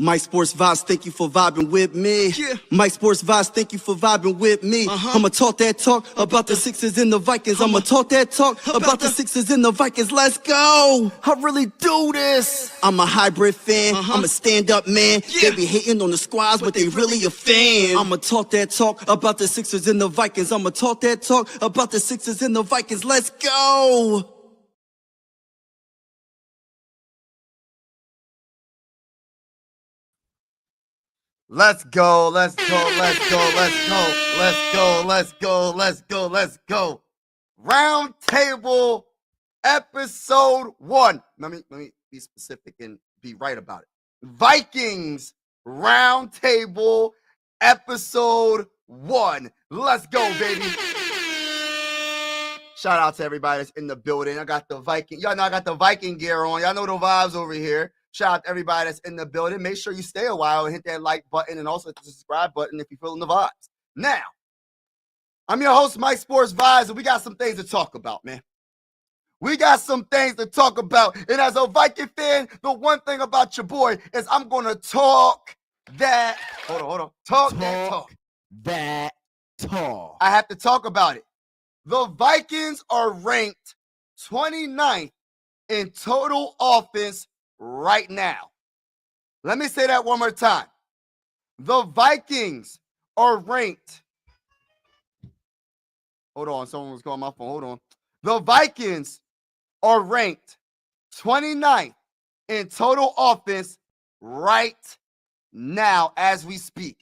Mike Sports Vibes, thank you for vibing with me. Yeah. Mike Sports Vibes, thank you for vibing with me. I'ma talk that talk about the Sixers and the Vikings. I'ma talk that talk about the Sixers and the Vikings. Let's go. I really do this. I'm a hybrid fan. I'm a stand-up man. Yeah. They be hating on the squads, but they really a fan. I'ma talk that talk about the Sixers and the Vikings. I'ma talk that talk about the Sixers and the Vikings. Let's go. Let's go, let's go, let's go, let's go, let's go, let's go, let's go, let's go. Round Table episode 1. Let me be specific and be right about it. Vikings Round Table episode 1. Let's go, baby. Shout out to everybody that's in the building. I got the Viking. Y'all know I got the Viking gear on. Y'all know the vibes over here. Shout out to everybody that's in the building. Make sure you stay a while and hit that like button and also hit the subscribe button if you're feeling the vibes. Now, I'm your host, Mike Sports Vibes, and we got some things to talk about, man. We got some things to talk about. And as a Viking fan, the one thing about your boy is I'm going to talk that. Hold on. Talk that talk. I have to talk about it. The Vikings are ranked 29th in total offense right now. Let me say that one more time. The Vikings are ranked. Hold on, someone was calling my phone. Hold on. The Vikings are ranked 29th in total offense right now as we speak.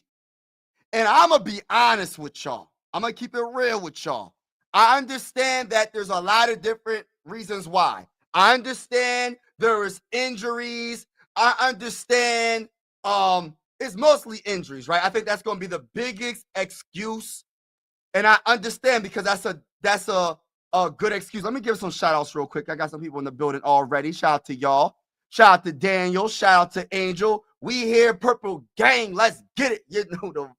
And I'm going to be honest with y'all. I'm going to keep it real with y'all. I understand that there's a lot of different reasons why. I understand there is injuries. I understand it's mostly injuries, right? I think that's going to be the biggest excuse. And I understand because that's a good excuse. Let me give some shout outs real quick. I got some people in the building already. Shout out to y'all. Shout out to Daniel. Shout out to Angel. We here, Purple Gang. Let's get it. You know the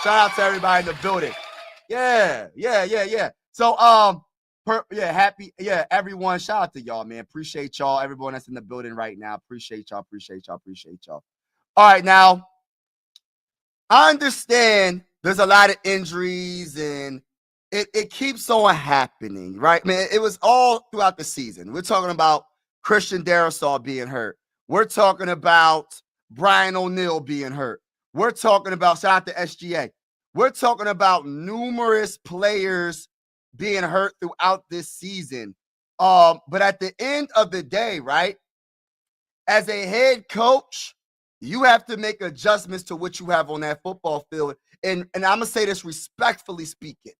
shout out to everybody in the building. Yeah. So, everyone. Shout out to y'all, man. Appreciate y'all. Everyone that's in the building right now. Appreciate y'all. All right, now, I understand there's a lot of injuries and it keeps on happening, right? Man, it was all throughout the season. We're talking about Christian Darrisaw being hurt. We're talking about Brian O'Neill being hurt. We're talking about, shout out to SGA. We're talking about numerous players being hurt throughout this season. But at the end of the day, right, as a head coach, you have to make adjustments to what you have on that football field. And I'm going to say this respectfully speaking.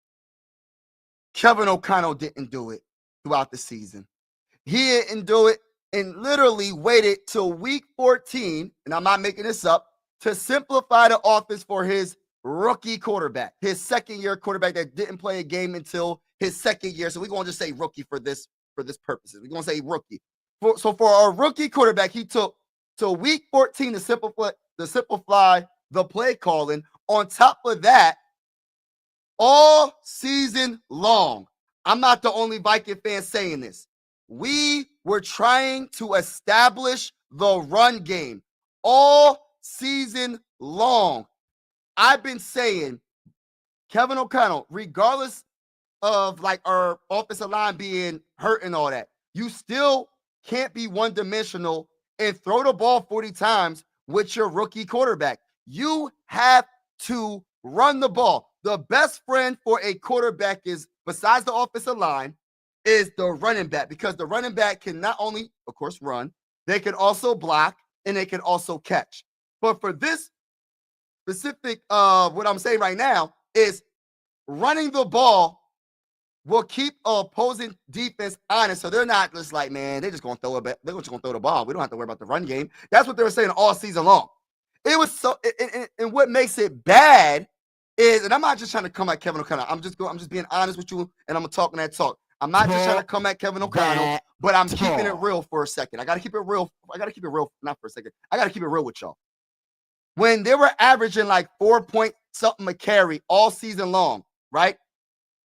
Kevin O'Connell didn't do it throughout the season. He didn't do it and literally waited till week 14, and I'm not making this up, to simplify the offense for his rookie quarterback, his second-year quarterback that didn't play a game until his second year. So we're going to just say rookie for this purposes. We're going to say rookie. So for our rookie quarterback, he took till week 14 to simplify the play calling. On top of that, all season long, I'm not the only Viking fan saying this. We were trying to establish the run game all season long. I've been saying, Kevin O'Connell, regardless of like our offensive line being hurt and all that, you still can't be one-dimensional and throw the ball 40 times with your rookie quarterback. You have to run the ball. The best friend for a quarterback is, besides the offensive line, is the running back, because the running back can not only, of course, run, they can also block, and they can also catch. But for this specific, what I'm saying right now is running the ball will keep opposing defense honest. So they're not just like, man, they're just going to throw it back. They're just going to throw the ball. We don't have to worry about the run game. That's what they were saying all season long. It was so, and what makes it bad is, and I'm not just trying to come at Kevin O'Connell. I'm just being honest with you, and I'm talking that talk. I'm not just trying to come at Kevin O'Connell, but I'm keeping it real for a second. I got to keep it real. Not for a second. I got to keep it real with y'all. When they were averaging like 4 point something a carry all season long, right?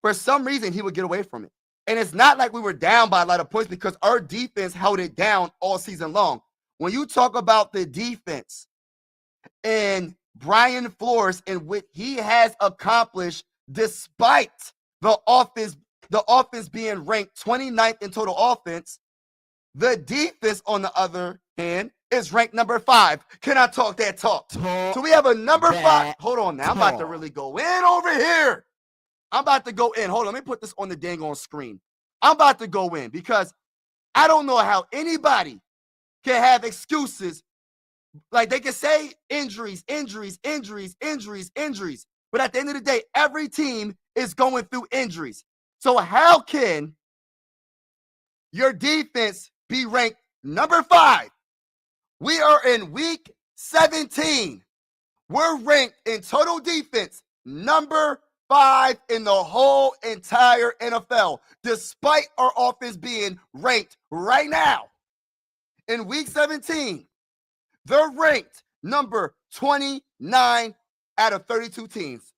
For some reason, he would get away from it. And it's not like we were down by a lot of points because our defense held it down all season long. When you talk about the defense and Brian Flores and what he has accomplished despite the offense being ranked 29th in total offense, the defense, on the other hand, is ranked number 5. Can I talk that talk? So we have a number 5. Hold on now. I'm about to really go in over here. I'm about to go in. Hold on. Let me put this on the dang on screen. I'm about to go in because I don't know how anybody can have excuses. Like they can say injuries. But at the end of the day, every team is going through injuries. So how can your defense be ranked number 5? We are in week 17. We're ranked in total defense number 5 in the whole entire NFL, despite our offense being ranked right now in week 17. They're ranked number 29 out of 32 teams.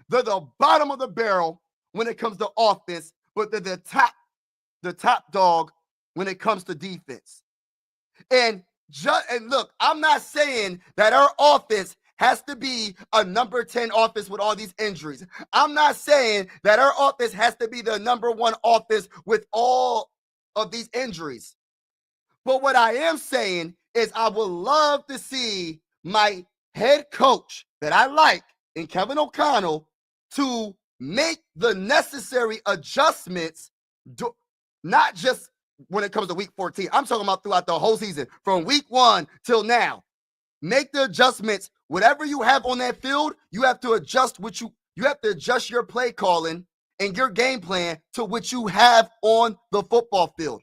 They're the bottom of the barrel when it comes to offense, but they're the top dog when it comes to defense. And look, I'm not saying that our offense has to be a number 10 offense with all these injuries. I'm not saying that our offense has to be the number 1 offense with all of these injuries. But what I am saying is I would love to see my head coach that I like in Kevin O'Connell to make the necessary adjustments, not just when it comes to week 14. I'm talking about throughout the whole season, from week 1 till now. Make the adjustments. Whatever you have on that field, you have to adjust you have to adjust your play calling and your game plan to what you have on the football field.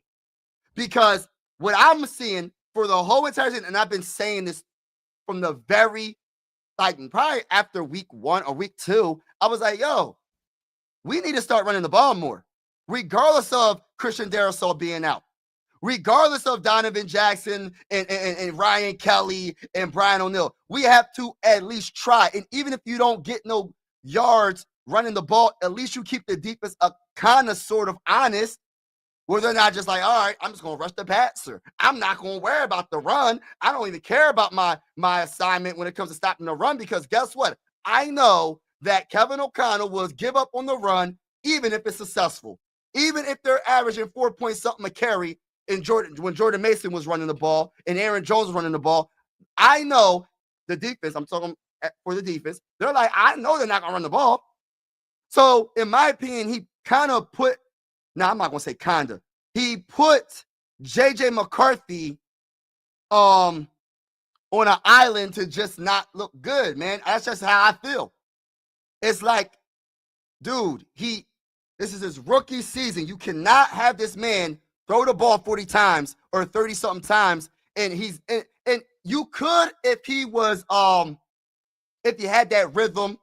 Because what I'm seeing for the whole entire season, and I've been saying this from the very, probably after week 1 or week 2, I was like, yo, we need to start running the ball more, regardless of Christian Darrisaw being out, regardless of Donovan Jackson and Ryan Kelly and Brian O'Neill. We have to at least try. And even if you don't get no yards running the ball, at least you keep the defense kind of sort of honest, where they're not just like, all right, I'm just going to rush the passer. I'm not going to worry about the run. I don't even care about my assignment when it comes to stopping the run, because guess what? I know that Kevin O'Connell will give up on the run even if it's successful. Even if they're averaging 4 point something a carry when Jordan Mason was running the ball and Aaron Jones was running the ball, I know the defense, I'm talking for the defense, they're like, I know they're not going to run the ball. So in my opinion, he kind of put, I'm not going to say kinda, he put J.J. McCarthy on an island to just not look good, man. That's just how I feel. It's like, dude, this is his rookie season. You cannot have this man throw the ball 40 times or 30-something times, and you could if he was if he had that rhythm,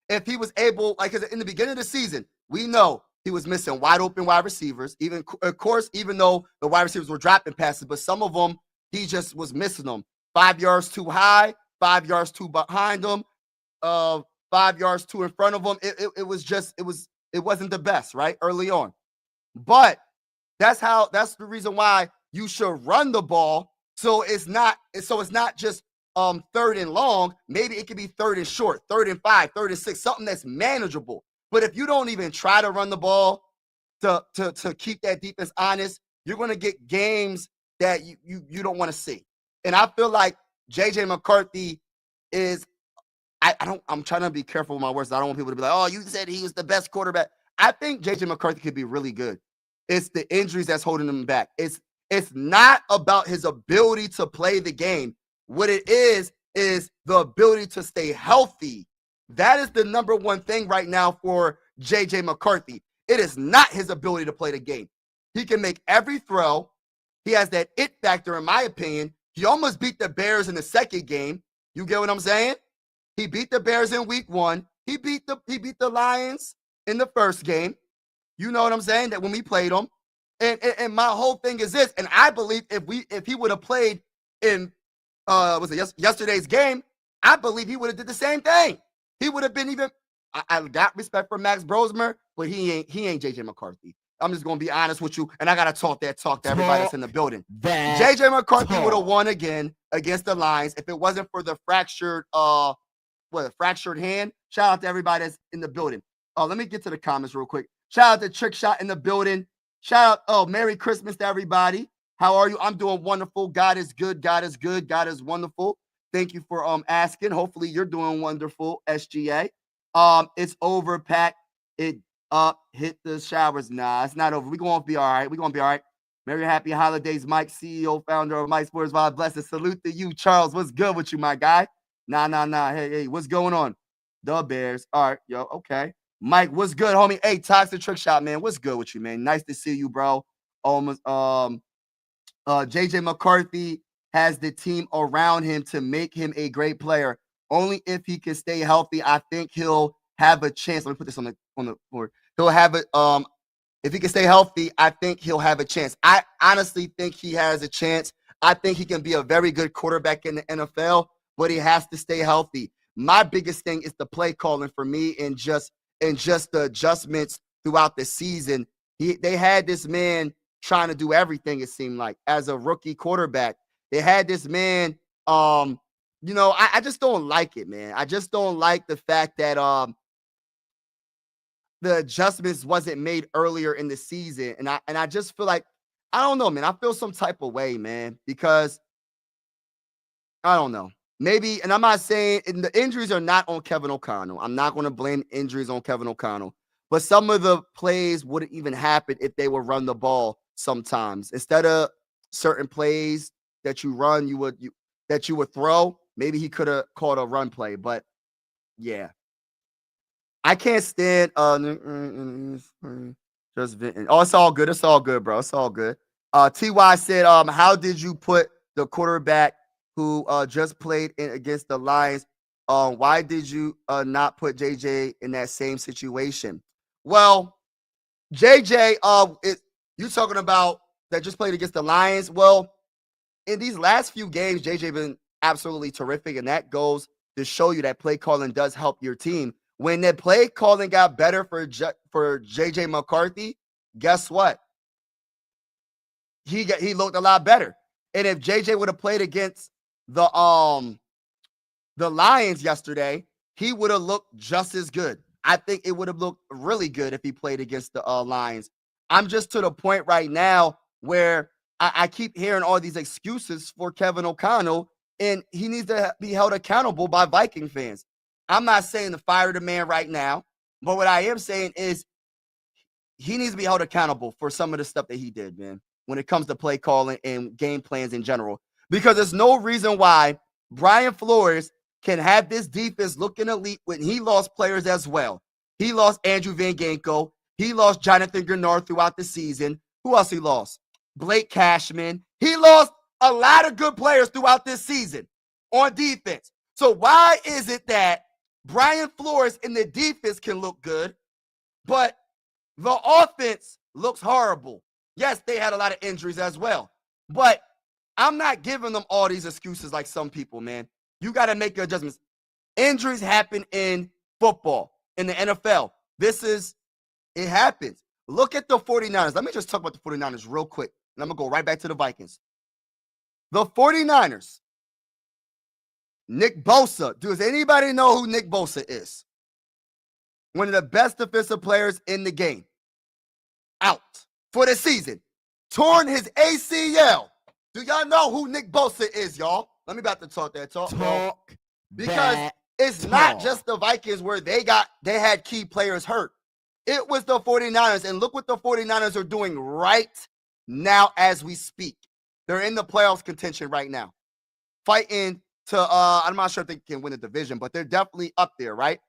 if he was able, like in the beginning of the season, we know he was missing wide open wide receivers. Even though the wide receivers were dropping passes, but some of them he just was missing them. 5 yards too high, 5 yards too behind them, 5 yards too in front of them. It wasn't the best, right? Early on. But that's the reason why you should run the ball. So it's not just 3rd and long. Maybe it could be 3rd and short, 3rd and 5, 3rd and 6, something that's manageable. But if you don't even try to run the ball to keep that defense honest, you're going to get games that you don't want to see. And I feel like J.J. McCarthy is, I'm trying to be careful with my words. I don't want people to be like, oh, you said he was the best quarterback. I think J.J. McCarthy could be really good. It's the injuries that's holding him back. It's not about his ability to play the game. What it is the ability to stay healthy. That is the number one thing right now for J.J. McCarthy. It is not his ability to play the game. He can make every throw. He has that it factor, in my opinion. He almost beat the Bears in the second game. You get what I'm saying? He beat the Bears in week 1. He beat the Lions in the first game. You know what I'm saying? That when we played them. And my whole thing is this, and I believe if he would have played in yesterday's game, I believe he would have did the same thing. He would have been even. I got respect for Max Brosmer, but he ain't J.J. McCarthy. I'm just going to be honest with you, and I got to talk to everybody that's in the building. JJ McCarthy would have won again against the Lions if it wasn't for the fractured hand. Shout out to everybody that's in the building. Let me get to the comments real quick. Shout out to Trick Shot in the building. Shout out, Merry Christmas to everybody. How are you? I'm doing wonderful. God is good. God is good. God is wonderful. Thank you for asking. Hopefully you're doing wonderful, SGA. It's over, Pat. It hit the showers. Nah, it's not over. We're going to be all right. We're going to be all right. Merry happy holidays, Mike, CEO, founder of Mike Sports Wild Blessings. Salute to you, Charles. What's good with you, my guy? Nah. Hey, what's going on? The Bears. All right, yo, okay. Mike, what's good, homie? Hey, Toxic Trick Shot, man. What's good with you, man? Nice to see you, bro. JJ McCarthy has the team around him to make him a great player. Only if he can stay healthy, I think he'll have a chance. Let me put this on the board. He'll have it. If he can stay healthy, I think he'll have a chance. I honestly think he has a chance. I think he can be a very good quarterback in the NFL, but he has to stay healthy. My biggest thing is the play calling for me, and just the adjustments throughout the season. They had this man trying to do everything, it seemed like, as a rookie quarterback. They had this man, I just don't like it, man. I just don't like the fact that the adjustments wasn't made earlier in the season. And I just feel like, I don't know, man. I feel some type of way, man, because I don't know. Maybe, and I'm not saying the injuries are not on Kevin O'Connell. I'm not going to blame injuries on Kevin O'Connell. But some of the plays wouldn't even happen if they would run the ball sometimes. Instead of certain plays that you run, that you would throw, maybe he could have called a run play. But yeah. I can't stand just venting. Oh, it's all good. It's all good, bro. It's all good. TY said, how did you put the quarterback who just played against the Lions? Why did you not put JJ in that same situation? Well, JJ, you talking about that just played against the Lions? Well, in these last few games, JJ been absolutely terrific, and that goes to show you that play calling does help your team. When the play calling got better for JJ McCarthy, guess what? He looked a lot better. And if JJ would have played against the Lions yesterday, he would have looked just as good. I think it would have looked really good if he played against the Lions. I'm just to the point right now where I keep hearing all these excuses for Kevin O'Connell, and he needs to be held accountable by Viking fans. I'm not saying to fire the man right now, but what I am saying is he needs to be held accountable for some of the stuff that he did, man, when it comes to play calling and game plans in general. Because there's no reason why Brian Flores can have this defense looking elite when he lost players as well. He lost Andrew Van Ginkel. He lost Jonathan Grenard throughout the season. Who else he lost? Blake Cashman. He lost a lot of good players throughout this season on defense. So why is it that Brian Flores in the defense can look good, but the offense looks horrible? Yes, they had a lot of injuries as well, but I'm not giving them all these excuses like some people, man. You got to make your adjustments. Injuries happen in football, in the NFL. It happens. Look at the 49ers. Let me just talk about the 49ers real quick, and I'm going to go right back to the Vikings. The 49ers, Nick Bosa. Does anybody know who Nick Bosa is? One of the best defensive players in the game. Out for the season. Torn his ACL. Do y'all know who Nick Bosa is, y'all? Let me about to talk that talk. Because it's not just the Vikings where they had key players hurt. It was the 49ers, and look what the 49ers are doing right now as we speak. They're in the playoffs contention right now. Fighting to, I'm not sure if they can win the division, but they're definitely up there, right?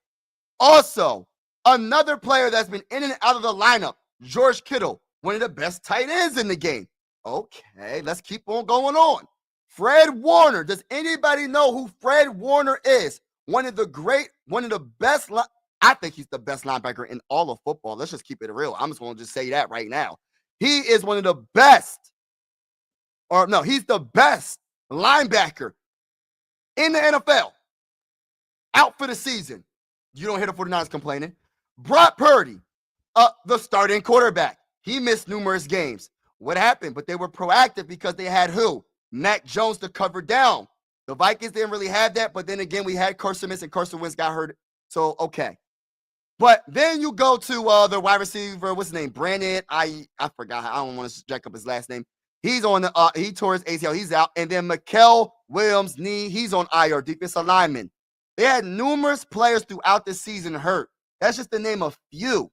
Also, another player that's been in and out of the lineup, George Kittle, one of the best tight ends in the game. Okay, let's keep on going on. Fred Warner. Does anybody know who Fred Warner is? One of the best, I think he's the best linebacker in all of football. Let's just keep it real. I'm just going to just say that right now. He is one of the best, he's the best linebacker in the NFL. Out for the season. You don't hear the 49ers complaining. Brock Purdy, the starting quarterback. He missed numerous games. What happened? But they were proactive because they had who? Mac Jones to cover down. The Vikings didn't really have that, but then again, we had Carson Wentz, and Carson Wentz got hurt. So, okay. But then you go to the wide receiver, what's his name? Brandon, I forgot. I don't want to jack up his last name. He's on the he tore his ACL, he's out. And then Mikael Williams' knee, he's on IR, defensive lineman. They had numerous players throughout the season hurt. That's just to name a few.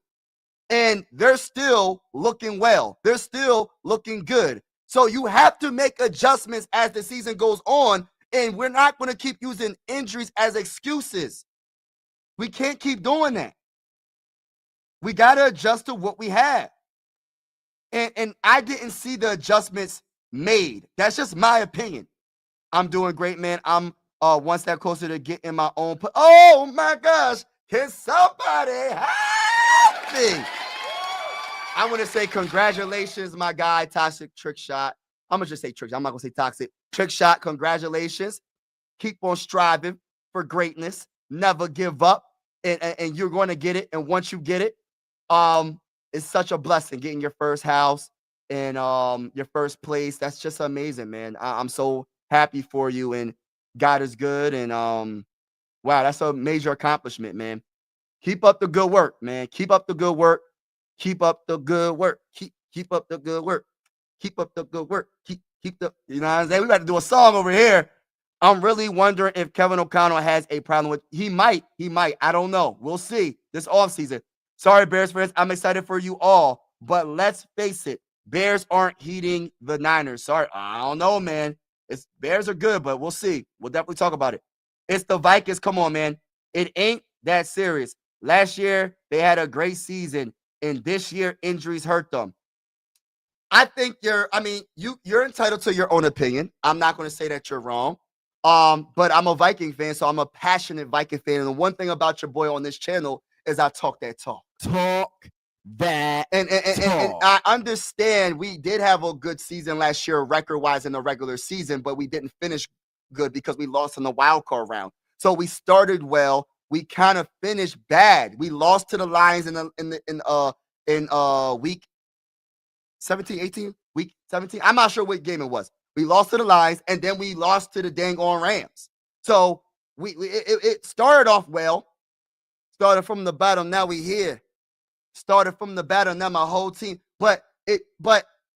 And they're still looking well. They're still looking good. So you have to make adjustments as the season goes on, and we're not going to keep using injuries as excuses. We can't keep doing that. We got to adjust to what we have. And I didn't see the adjustments made. That's just my opinion. I'm doing great, man. I'm one step closer to getting my own. Oh, my gosh. Can somebody help me? I want to say congratulations, my guy, Toxic Trick Shot. I'm going to just say trick. I'm not going to say toxic. Trick Shot, congratulations. Keep on striving for greatness. Never give up. And you're going to get it. And once you get it, it's such a blessing getting your first house and your first place. That's just amazing, man. I'm so happy for you, and God is good. And wow, that's a major accomplishment, man. Keep up the good work, man. Keep up the good work. Keep up the good work. Keep up the good work. Keep up the good work. Keep the, you know what I'm saying? We got to do a song over here. I'm really wondering if Kevin O'Connell has a problem with, he might. I don't know. We'll see this offseason. Sorry, Bears fans. I'm excited for you all, but let's face it. Bears aren't heating the Niners. Sorry. I don't know, man. Bears are good, but we'll see. We'll definitely talk about it. It's the Vikings. Come on, man. It ain't that serious. Last year, they had a great season, and this year, injuries hurt them. I think you're entitled to your own opinion. I'm not going to say that you're wrong. But I'm a Viking fan, so I'm a passionate Viking fan. And the one thing about your boy on this channel is I talk that talk. Talk that and I understand we did have a good season last year, record-wise in the regular season, but we didn't finish good because we lost in the wild card round. So we started well. We kind of finished bad. We lost to the Lions in week 17, 18, week 17. I'm not sure what game it was. We lost to the Lions, and then we lost to the dang on Rams. So it started off well. Started from the bottom, now we here. Started from the bottom, now my whole team. But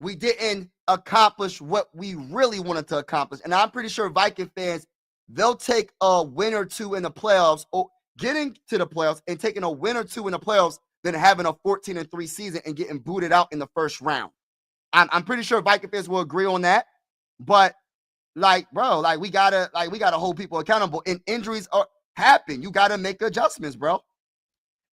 we didn't accomplish what we really wanted to accomplish. And I'm pretty sure Viking fans, they'll take a win or two in the playoffs, or getting to the playoffs and taking a win or two in the playoffs than having a 14-3 season and getting booted out in the first round. I'm pretty sure Viking fans will agree on that. But bro, we gotta hold people accountable. And injuries happen. You gotta make adjustments, bro.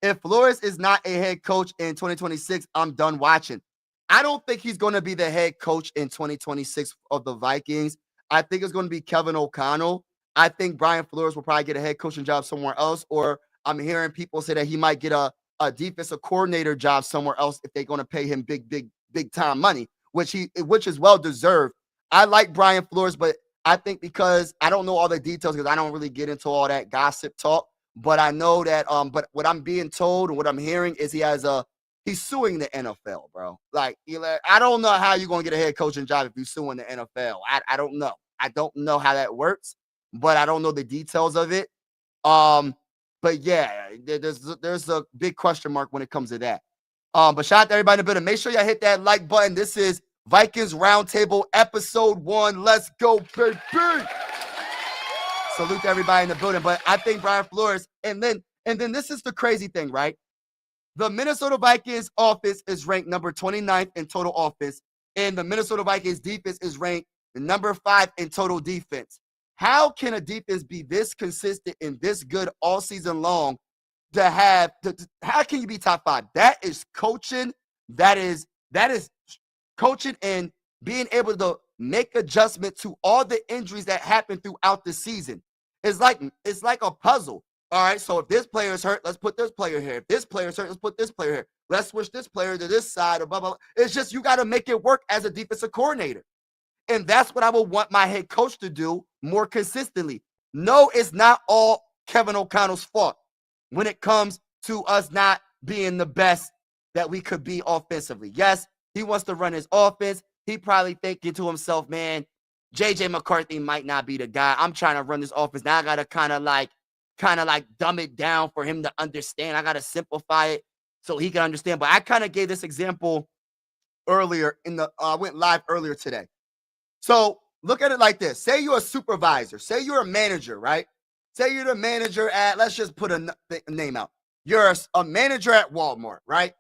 If Flores is not a head coach in 2026, I'm done watching. I don't think he's going to be the head coach in 2026 of the Vikings. I think it's going to be Kevin O'Connell. I think Brian Flores will probably get a head coaching job somewhere else, or I'm hearing people say that he might get a defensive coordinator job somewhere else if they're going to pay him big time money, which is well deserved. I like Brian Flores, but I think because I don't know all the details, because I don't really get into all that gossip talk, but I know that but what I'm being told and what I'm hearing is he's suing the NFL, bro. I don't know how you're going to get a head coaching job if you're suing the NFL. I don't know. I don't know how that works, but I don't know the details of it. But yeah, there's a big question mark when it comes to that. But shout out to everybody in the building. Make sure y'all hit that like button. This is Vikings Round Table episode 1. Let's go, baby. Salute to everybody in the building. But I think Brian Flores, and then this is the crazy thing, right? The Minnesota Vikings offense is ranked number 29th in total offense, and the Minnesota Vikings defense is ranked number 5 in total defense. How can a defense be this consistent and this good all season long how can you be top 5? That is coaching. That is coaching and being able to make adjustment to all the injuries that happen throughout the season. It's like a puzzle. All right, so if this player is hurt, let's put this player here. If this player is hurt, let's put this player here. Let's switch this player to this side or blah, blah, blah. It's just you got to make it work as a defensive coordinator. And that's what I would want my head coach to do more consistently. No, it's not all Kevin O'Connell's fault when it comes to us not being the best that we could be offensively. Yes, He wants to run his offense. He probably thinking to himself, man, JJ McCarthy might not be the guy. I'm trying to run this offense. Now I got to kind of like dumb it down for him to understand. I got to simplify it so he can understand. But I kind of gave this example earlier I went live earlier today. So look at it like this. Say you're a supervisor. Say you're a manager, right? Say you're the manager at, let's just put a name out. You're a manager at Walmart, right?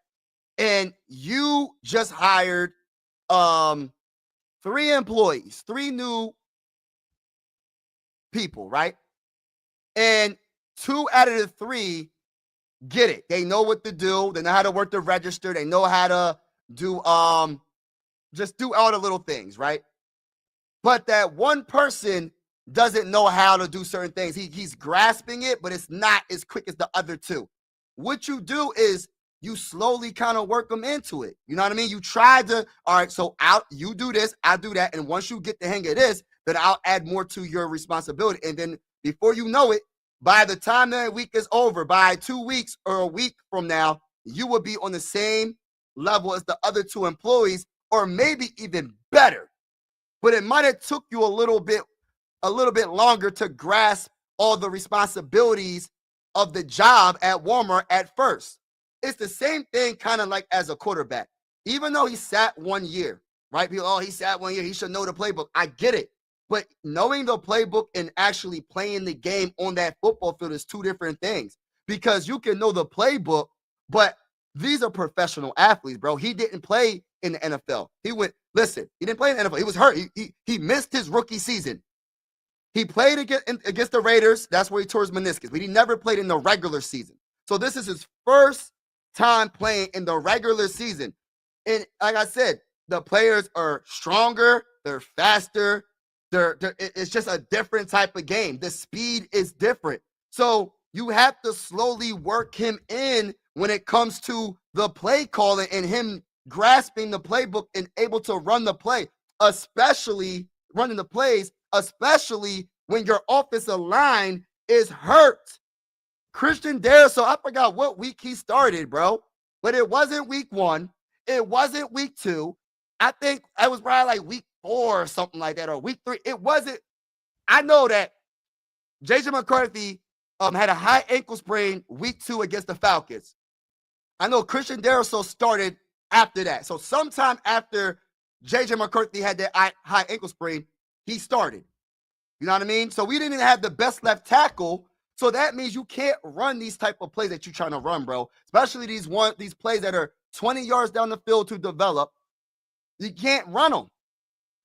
And you just hired 3 employees, 3 new people, right? And 2 out of the 3 get it. They know what to do. They know how to work the register. They know how to do just do all the little things, right? But that one person doesn't know how to do certain things. He's grasping it, but it's not as quick as the other 2. What you do is you slowly kind of work them into it. You know what I mean? You try to, all right, so you do this, I'll do that. And once you get the hang of this, then I'll add more to your responsibility. And then before you know it, by the time that week is over, by 2 weeks or a week from now, you will be on the same level as the other 2 employees, or maybe even better. But it might have took you a little bit longer to grasp all the responsibilities of the job at Walmart at first. It's the same thing kind of like as a quarterback. Even though he sat 1 year, right? People, oh, he sat 1 year, he should know the playbook. I get it. But knowing the playbook and actually playing the game on that football field is 2 different things. Because you can know the playbook, but these are professional athletes, bro. He didn't play in the NFL. He didn't play in the NFL. He was hurt. He missed his rookie season. He played against the Raiders. That's where he tore his meniscus. But he never played in the regular season. So this is his first time playing in the regular season. And like I said, the players are stronger. They're faster. It's just a different type of game. The speed is different. So you have to slowly work him in when it comes to the play calling and him grasping the playbook and able to run the play, especially running the plays, especially when your offensive line is hurt. Christian Darrisaw, I forgot what week he started, bro, but it wasn't week 1. It wasn't week 2. I think it was probably like week 4 or something like that, or week 3. It wasn't. I know that JJ McCarthy had a high ankle sprain week 2 against the Falcons. I know Christian Darrisaw started after that. So sometime after JJ McCarthy had that high ankle sprain, he started. You know what I mean? So we didn't have the best left tackle. So that means you can't run these type of plays that you're trying to run, bro. Especially these plays that are 20 yards down the field to develop. You can't run them.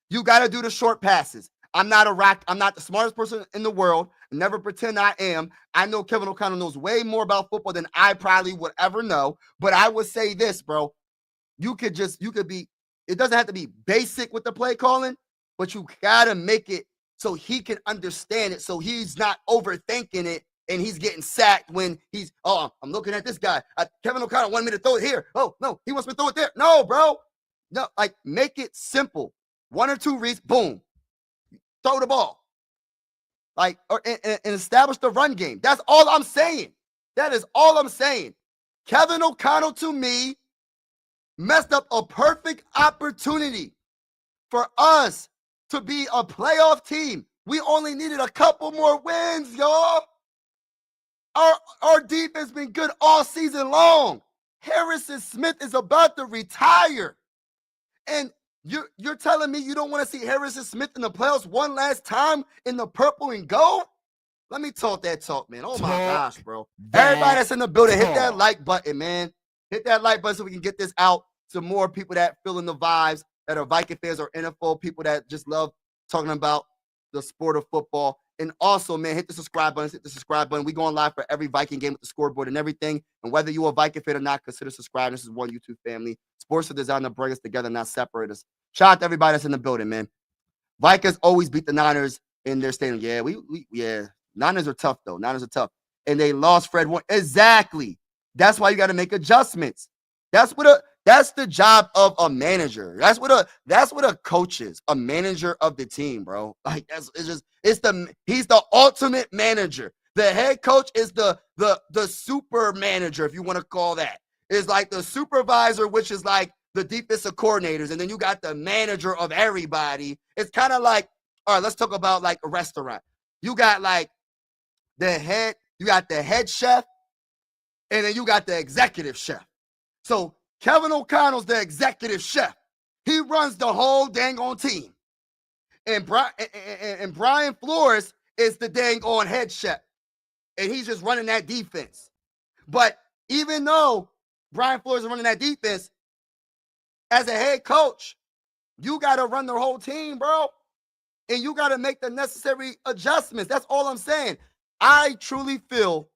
You got to do the short passes. I'm not the smartest person in the world. Never pretend I am. I know Kevin O'Connell knows way more about football than I probably would ever know. But I would say this, bro. It doesn't have to be basic with the play calling, but you got to make it so he can understand it, so he's not overthinking it and he's getting sacked when I'm looking at this guy. Kevin O'Connell wanted me to throw it here. Oh, no, he wants me to throw it there. No, bro. No, like, make it simple. 1 or 2 reads, boom. Throw the ball. And establish the run game. That's all I'm saying. That is all I'm saying. Kevin O'Connell, to me, messed up a perfect opportunity for us to be a playoff team. We only needed a couple more wins, y'all. Our defense been good all season long. Harrison Smith is about to retire. And you're telling me you don't want to see Harrison Smith in the playoffs one last time in the purple and gold? Let me talk that talk, man. Oh, my gosh, bro. Everybody that's in the building, hit that like button, man. Hit that like button so we can get this out to more people that feeling the vibes, that are Viking fans or NFL people that just love talking about the sport of football. And also, man, hit the subscribe button. We going live for every Viking game with the scoreboard and everything. And whether you're a Viking fan or not, consider subscribing. This is one YouTube family. Sports are designed to bring us together, not separate us. Shout out to everybody that's in the building, man. Vikings always beat the Niners in their stadium. Yeah, Niners are tough, though. Niners are tough. And they lost Fred Warner. Exactly. That's why you got to make adjustments. That's the job of a manager. That's what a coach is, a manager of the team, bro. Like he's the ultimate manager. The head coach is the super manager, if you want to call that. It's like the supervisor, which is like the defensive coordinators, and then you got the manager of everybody. It's kind of like, all right, let's talk about like a restaurant. You got like you got the head chef, and then you got the executive chef. So Kevin O'Connell's the executive chef. He runs the whole dang on team. And Brian Flores is the dang on head chef. And he's just running that defense. But even though Brian Flores is running that defense, as a head coach, you got to run the whole team, bro. And you got to make the necessary adjustments. That's all I'm saying. I truly feel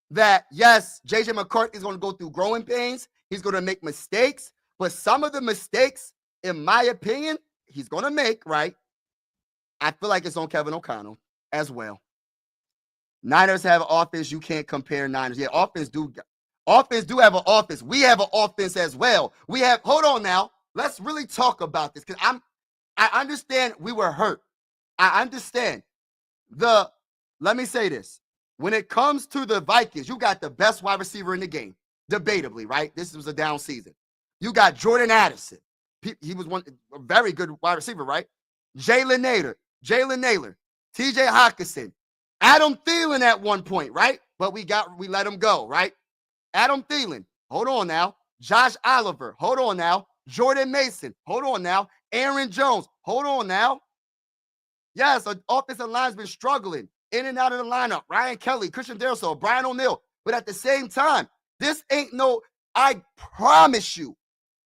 that, yes, J.J. McCarthy is going to go through growing pains. He's going to make mistakes. But some of the mistakes, in my opinion, he's going to make, right? I feel like it's on Kevin O'Connell as well. Niners have an offense. You can't compare Niners. Yeah, offense do have an offense. We have an offense as well. Hold on now. Let's really talk about this, because I understand we were hurt. I understand. Let me say this. When it comes to the Vikings, you got the best wide receiver in the game, debatably, right? This was a down season. You got Jordan Addison. He was a very good wide receiver, right? Jalen Naylor, TJ Hawkinson, Adam Thielen at one point, right? But we let him go, right? Adam Thielen, hold on now. Josh Oliver, hold on now. Jordan Mason, hold on now. Aaron Jones, hold on now. Yes, the offensive line's been struggling in and out of the lineup. Ryan Kelly, Christian Darrisaw, Brian O'Neill. But at the same time, this ain't I promise you,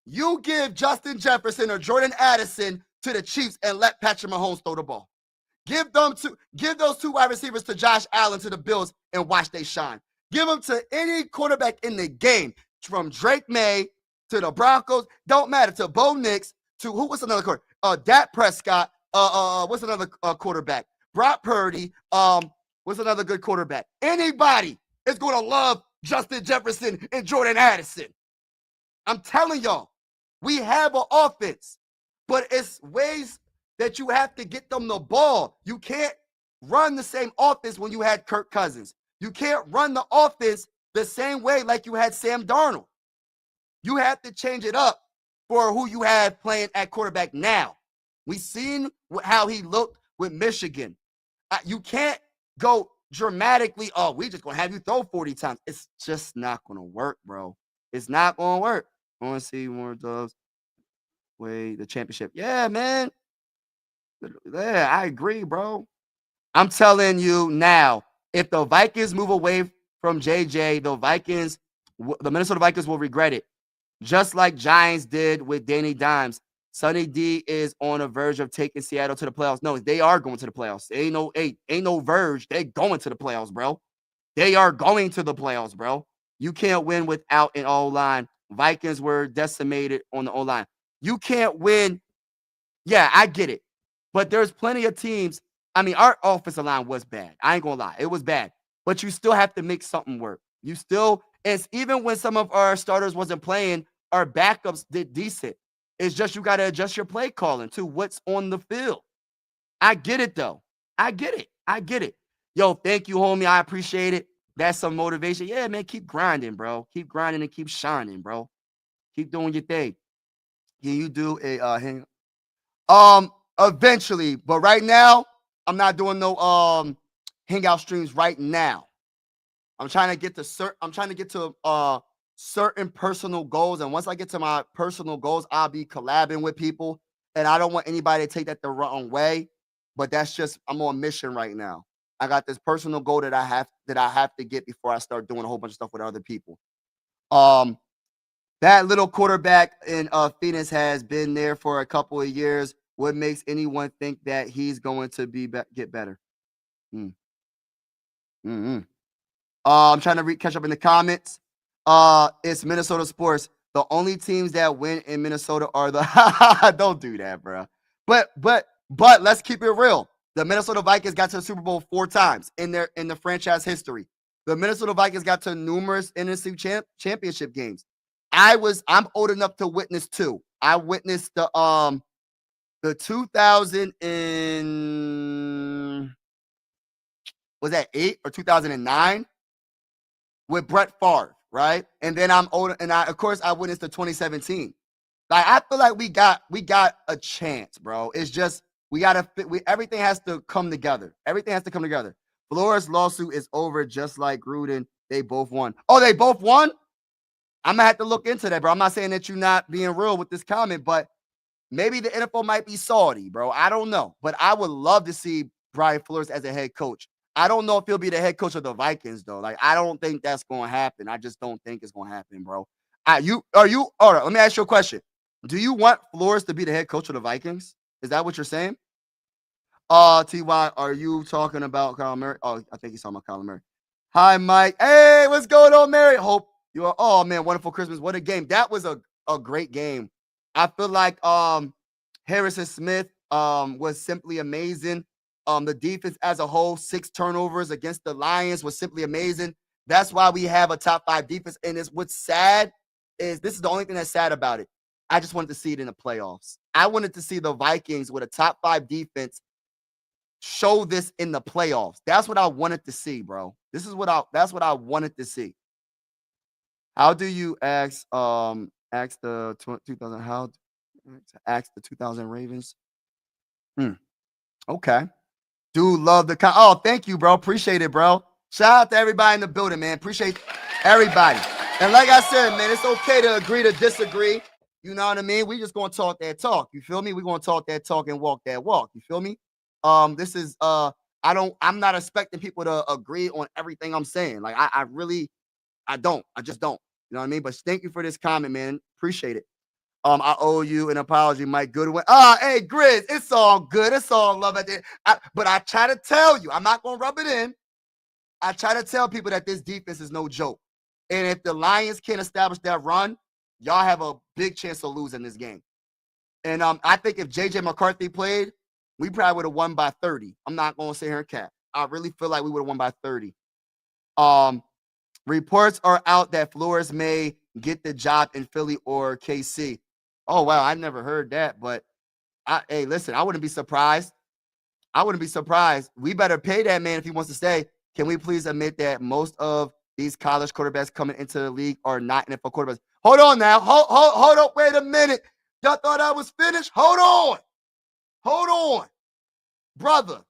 you give Justin Jefferson or Jordan Addison to the Chiefs and let Patrick Mahomes throw the ball. Give those two wide receivers to Josh Allen to the Bills and watch they shine. Give them to any quarterback in the game, from Drake May to the Broncos, don't matter, to Bo Nix, to what's another quarterback? Dak Prescott, what's another quarterback? Brock Purdy, what's another good quarterback? Anybody is going to love Justin Jefferson and Jordan Addison. I'm telling y'all, we have an offense, but it's ways that you have to get them the ball. You can't run the same offense when you had Kirk Cousins. You can't run the offense the same way like you had Sam Darnold. You have to change it up for who you have playing at quarterback now. We've seen how he looked with Michigan. You can't go dramatically, we just going to have you throw 40 times. It's just not going to work, bro. It's not going to work. I want to see more doves. Wait, the championship. Yeah, man. Yeah, I agree, bro. I'm telling you now, if the Vikings move away from JJ, the Minnesota Vikings will regret it. Just like Giants did with Danny Dimes. Sonny D is on the verge of taking Seattle to the playoffs. No, they are going to the playoffs. Ain't no verge. They're going to the playoffs, bro. They are going to the playoffs, bro. You can't win without an O-line. Vikings were decimated on the O-line. You can't win. Yeah, I get it. But there's plenty of teams. I mean, our offensive line was bad. I ain't going to lie. It was bad. But you still have to make something work. Even when some of our starters wasn't playing, our backups did decent. It's just you got to adjust your play calling to what's on the field. I get it, though. I get it. Yo, thank you, homie. I appreciate it. That's some motivation. Yeah, man, keep grinding, bro. Keep grinding and keep shining, bro. Keep doing your thing. Can you do a hang? Eventually, but right now, I'm not doing no hangout streams right now. I'm trying to get to certain personal goals, and once I get to my personal goals, I'll be collabing with people, and I don't want anybody to take that the wrong way. But that's just, I'm on a mission right now. I got this personal goal that I have to get before I start doing a whole bunch of stuff with other people. That little quarterback in Phoenix has been there for a couple of years. What makes anyone think that he's going to get better? I'm trying to catch up in the comments. It's Minnesota sports. The only teams that win in Minnesota are the don't do that, bro. But let's keep it real. The Minnesota Vikings got to the Super Bowl 4 times in the franchise history. The Minnesota Vikings got to numerous NFC championship games. I'm old enough to witness 2. I witnessed the 2000 and was that 8 or 2009 with Brett Favre, right? And then I'm older, and I witnessed the 2017. Like, I feel like we got a chance, bro. It's just everything has to come together. Everything has to come together. Flores' lawsuit is over, just like Gruden. They both won. Oh, they both won? I'm gonna have to look into that, bro. I'm not saying that you're not being real with this comment, but maybe the NFL might be salty, bro. I don't know. But I would love to see Brian Flores as a head coach. I don't know if he'll be the head coach of the Vikings, though. Like, I don't think that's going to happen. I just don't think it's going to happen, bro. All right, let me ask you a question. Do you want Flores to be the head coach of the Vikings? Is that what you're saying? TY, are you talking about Kyle Murray? Oh, I think he's talking about Kyle Murray. Hi, Mike. Hey, what's going on, Mary? Hope you are. Oh, man, wonderful Christmas. What a game. That was a great game. I feel like Harrison Smith was simply amazing. The defense as a whole, 6 turnovers against the Lions was simply amazing. That's why we have a top 5 defense. And what's sad is this is the only thing that's sad about it. I just wanted to see it in the playoffs. I wanted to see the Vikings with a top 5 defense show this in the playoffs. That's what I wanted to see, bro. That's what I wanted to see. How do you ask the 2000 Ravens? Okay. Dude, love the oh, thank you, bro. Appreciate it, bro. Shout out to everybody in the building, man. Appreciate everybody. And like I said, man, it's okay to agree to disagree. You know what I mean? We just gonna talk that talk. You feel me? We're gonna talk that talk and walk that walk. You feel me? This is I'm not expecting people to agree on everything I'm saying. Like I just don't. You know what I mean? But thank you for this comment, man. Appreciate it. I owe you an apology, Mike Goodwin. Hey, Grizz, it's all good. It's all love at the end. But I try to tell you, I'm not gonna rub it in. I try to tell people that this defense is no joke. And if the Lions can't establish that run, y'all have a big chance of losing this game. And I think if JJ McCarthy played, we probably would have won by 30. I'm not going to sit here and cap. I really feel like we would have won by 30. Reports are out that Flores may get the job in Philly or KC. Oh, wow. I never heard that. But, hey, listen, I wouldn't be surprised. We better pay that man if he wants to stay. Can we please admit that most of these college quarterbacks coming into the league are not NFL quarterbacks? Hold on now. Hold on. Wait a minute. Y'all thought I was finished? Hold on. Brother,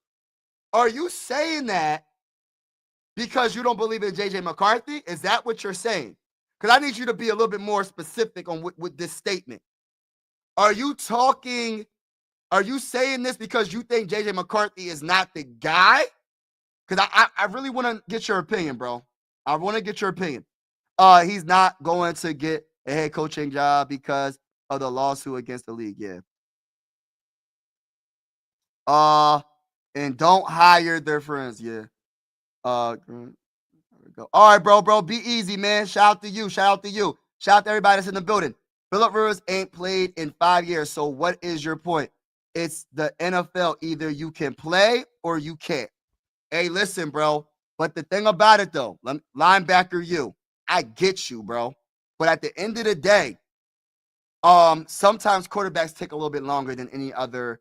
are you saying that because you don't believe in JJ McCarthy? Is that what you're saying? Because I need you to be a little bit more specific on with this statement. Are you saying this because you think JJ McCarthy is not the guy? Because I really want to get your opinion, bro. I want to get your opinion. He's not going to get a head coaching job because of the lawsuit against the league. Yeah. And don't hire their friends. Yeah. There we go. All right, bro. Be easy, man. Shout out to you. Shout out to everybody that's in the building. Phillip Rivers ain't played in 5 years. So what is your point? It's the NFL. Either you can play or you can't. Hey, listen, bro. But the thing about it, though, linebacker, I get you, bro. But at the end of the day, sometimes quarterbacks take a little bit longer than any other.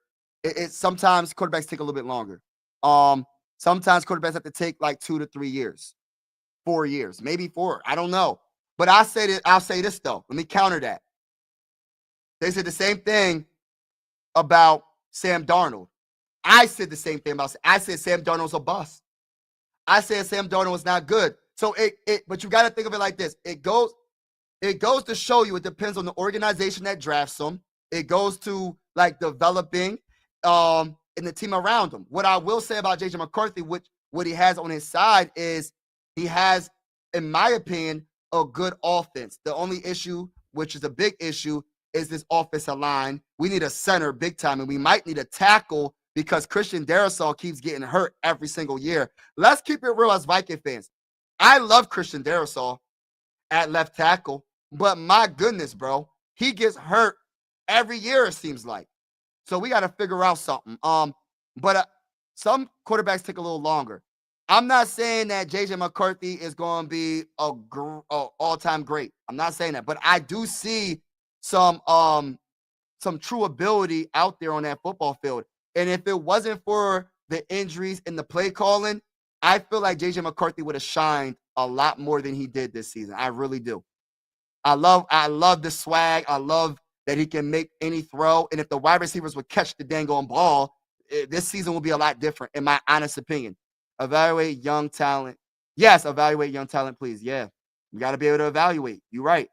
Sometimes quarterbacks take a little bit longer. Sometimes quarterbacks have to take like 2 to 3 years, 4 years, maybe 4. I don't know. But I'll say this, though. Let me counter that. They said the same thing about Sam Darnold. I said the same thing I said Sam Darnold's a bust. I said Sam Darnold was not good. So but you got to think of it like this. It goes to show you it depends on the organization that drafts him. It goes to like developing in the team around him. What I will say about JJ McCarthy, what he has on his side is he has, in my opinion, a good offense. The only issue, which is a big issue, is this offensive line. We need a center big time, and we might need a tackle because Christian Darrisaw keeps getting hurt every single year. Let's keep it real as Viking fans. I love Christian Darrisaw at left tackle, but my goodness, bro, he gets hurt every year, it seems like. So we got to figure out something. But some quarterbacks take a little longer. I'm not saying that JJ McCarthy is going to be a all-time great. I'm not saying that, but I do see some true ability out there on that football field. And if it wasn't for the injuries and the play calling, I feel like JJ McCarthy would have shined a lot more than he did this season. I really do. I love the swag. I love that he can make any throw. And if the wide receivers would catch the dang on ball, this season will be a lot different, in my honest opinion. Evaluate young talent. Yes, evaluate young talent, please. Yeah, you got to be able to evaluate. You're right.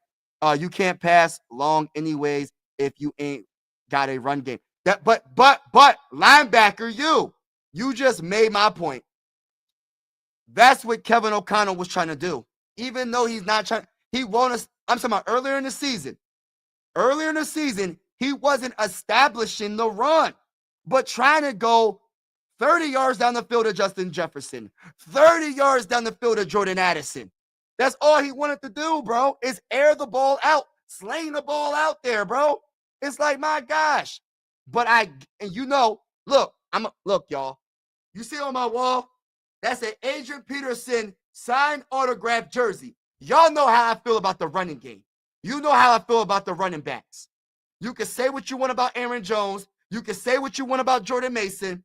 You can't pass long anyways if you ain't got a run game. But linebacker, you just made my point. That's what Kevin O'Connell was trying to do. Even though he's not trying, he won us. I'm talking about earlier in the season. Earlier in the season, he wasn't establishing the run, but trying to go 30 yards down the field to Justin Jefferson, 30 yards down the field to Jordan Addison. That's all he wanted to do, bro, is air the ball out, sling the ball out there, bro. It's like, my gosh. But look, y'all. You see on my wall, that's an Adrian Peterson signed autographed jersey. Y'all know how I feel about the running game. You know how I feel about the running backs. You can say what you want about Aaron Jones. You can say what you want about Jordan Mason.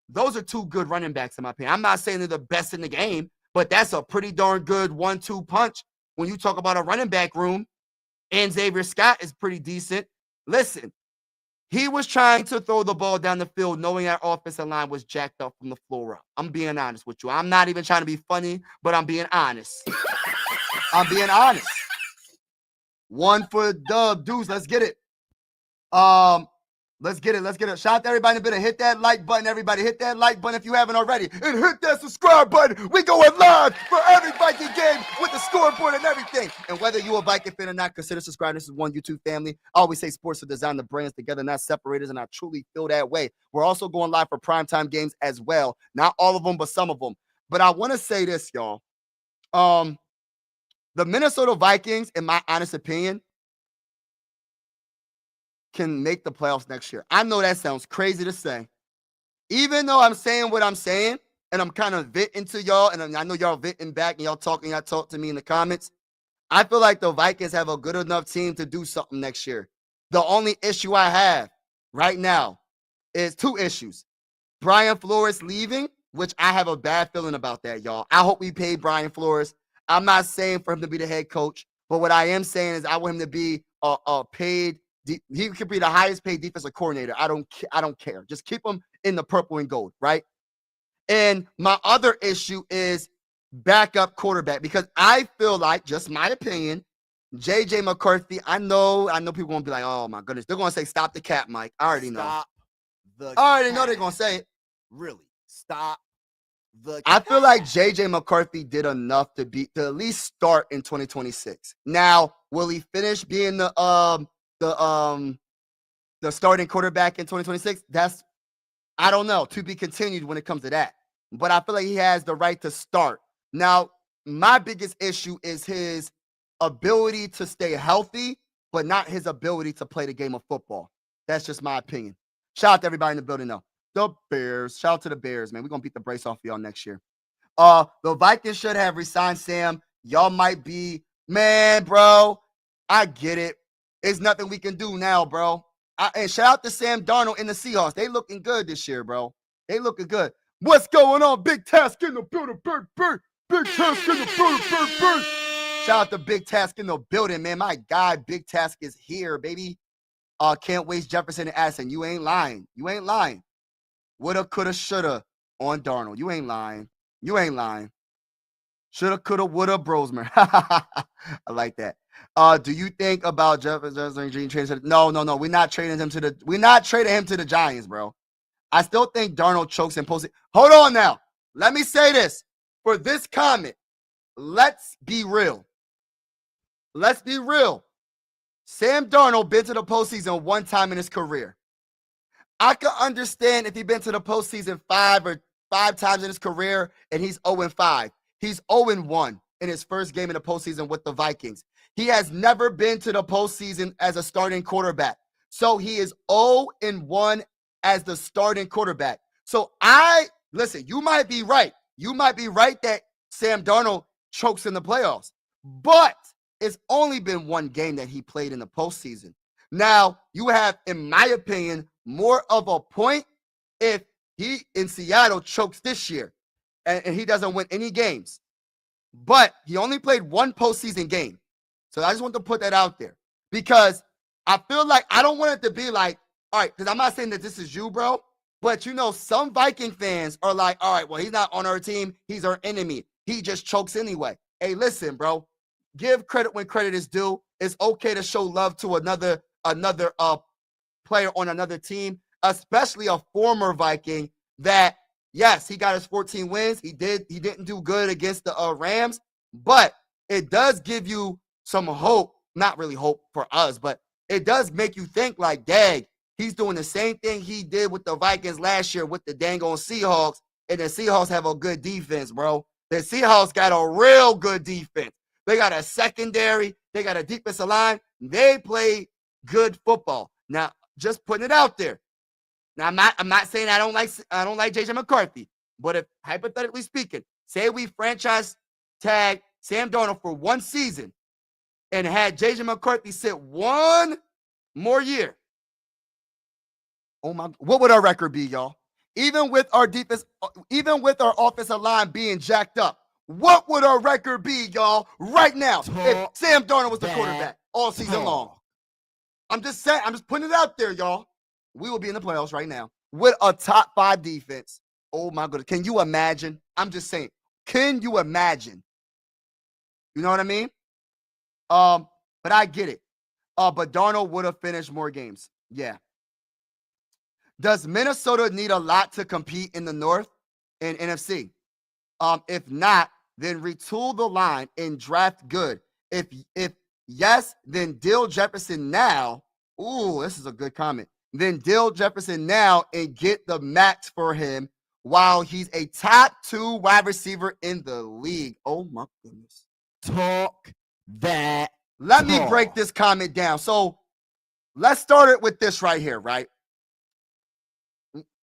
Those are two good running backs, in my opinion. I'm not saying they're the best in the game, but that's a pretty darn good 1-2 punch when you talk about a running back room. And Xavier Scott is pretty decent. Listen, he was trying to throw the ball down the field knowing our offensive line was jacked up from the floor up. I'm being honest with you. I'm not even trying to be funny, but I'm being honest. I'm being honest. One for the dub, dudes. Let's get it. Let's get it. Shout out to everybody in the building. Hit that like button, everybody. Hit that like button if you haven't already. And hit that subscribe button. We going live for every Viking game with the scoreboard and everything. And whether you a Viking fan or not, consider subscribing. This is one YouTube family. I always say sports are designed to bring us together, not separate us, and I truly feel that way. We're also going live for primetime games as well. Not all of them, but some of them. But I want to say this, y'all. The Minnesota Vikings, in my honest opinion, can make the playoffs next year. I know that sounds crazy to say. Even though I'm saying what I'm saying, and I'm kind of venting to y'all, and I know y'all venting back, and y'all talk to me in the comments, I feel like the Vikings have a good enough team to do something next year. The only issue I have right now is two issues. Brian Flores leaving, which I have a bad feeling about that, y'all. I hope we pay Brian Flores. I'm not saying for him to be the head coach, but what I am saying is I want him to be paid. He could be the highest paid defensive coordinator. I don't care. Just keep him in the purple and gold, right? And my other issue is backup quarterback, because I feel like, just my opinion, JJ McCarthy, I know people won't be like, oh my goodness. They're going to say, stop the cap, Mike. I already know. I already know they're going to say it. Really, stop the cap. I feel like JJ McCarthy did enough to at least start in 2026. Now, will he finish being the starting quarterback in 2026? I don't know, to be continued when it comes to that. But I feel like he has the right to start. Now, my biggest issue is his ability to stay healthy, but not his ability to play the game of football. That's just my opinion. Shout out to everybody in the building, though. The Bears. Shout out to the Bears, man. We're going to beat the brace off of y'all next year. The Vikings should have resigned Sam. Y'all might be, man, bro, I get it. There's nothing we can do now, bro. And shout out to Sam Darnold and the Seahawks. They looking good this year, bro. They looking good. What's going on? Big Task in the building, Big Task in the building, Shout out to Big Task in the building, man. My guy, Big Task is here, baby. Can't waste Jefferson and Addison. You ain't lying. Woulda, coulda, shoulda on Darnold. You ain't lying. Shoulda, coulda, woulda, Brosmer. I like that. Do you think about Jefferson trading? No. We're not trading him to the Giants, bro. I still think Darnold chokes and posts it. Hold on now. Let me say this. For this comment, let's be real. Sam Darnold been to the postseason one time in his career. I could understand if he'd been to the postseason five times in his career and he's 0-5. He's 0-1 in his first game in the postseason with the Vikings. He has never been to the postseason as a starting quarterback. So he is 0-1 as the starting quarterback. So listen, you might be right. You might be right that Sam Darnold chokes in the playoffs. But it's only been one game that he played in the postseason. Now, you have, in my opinion, more of a point if he in Seattle chokes this year and he doesn't win any games. But he only played one postseason game. So I just want to put that out there because I feel like I don't want it to be like, all right, because I'm not saying that this is you, bro. But some Viking fans are like, all right, well, he's not on our team. He's our enemy. He just chokes anyway. Hey, listen, bro. Give credit when credit is due. It's okay to show love to another player on another team, especially a former Viking that, yes, he got his 14 wins. He didn't do good against the Rams, but it does give you some hope. Not really hope for us, but it does make you think like, dang, he's doing the same thing he did with the Vikings last year with the dang on Seahawks, and the Seahawks have a good defense, bro. The Seahawks got a real good defense. They got a secondary. They got a defensive line. They play good football. Now, just putting it out there. Now, I'm not saying I don't like JJ McCarthy, but if hypothetically speaking, say we franchise tag Sam Darnold for one season and had JJ McCarthy sit one more year. Oh my! What would our record be, y'all? Even with our defense, even with our offensive line being jacked up, what would our record be, y'all, right now if Sam Darnold was the quarterback all season long? I'm just saying, I'm just putting it out there, y'all. We will be in the playoffs right now with a top 5 defense. Oh my goodness. Can you imagine? I'm just saying, can you imagine? You know what I mean? But I get it. But Darnold would have finished more games. Yeah. Does Minnesota need a lot to compete in the North and NFC? If not, then retool the line and draft good. If yes, then deal Jefferson now. Ooh, this is a good comment. Then deal Jefferson now and get the max for him while he's a top 2 wide receiver in the league. Oh my goodness. Talk that. Let me break this comment down. So let's start it with this right here, right?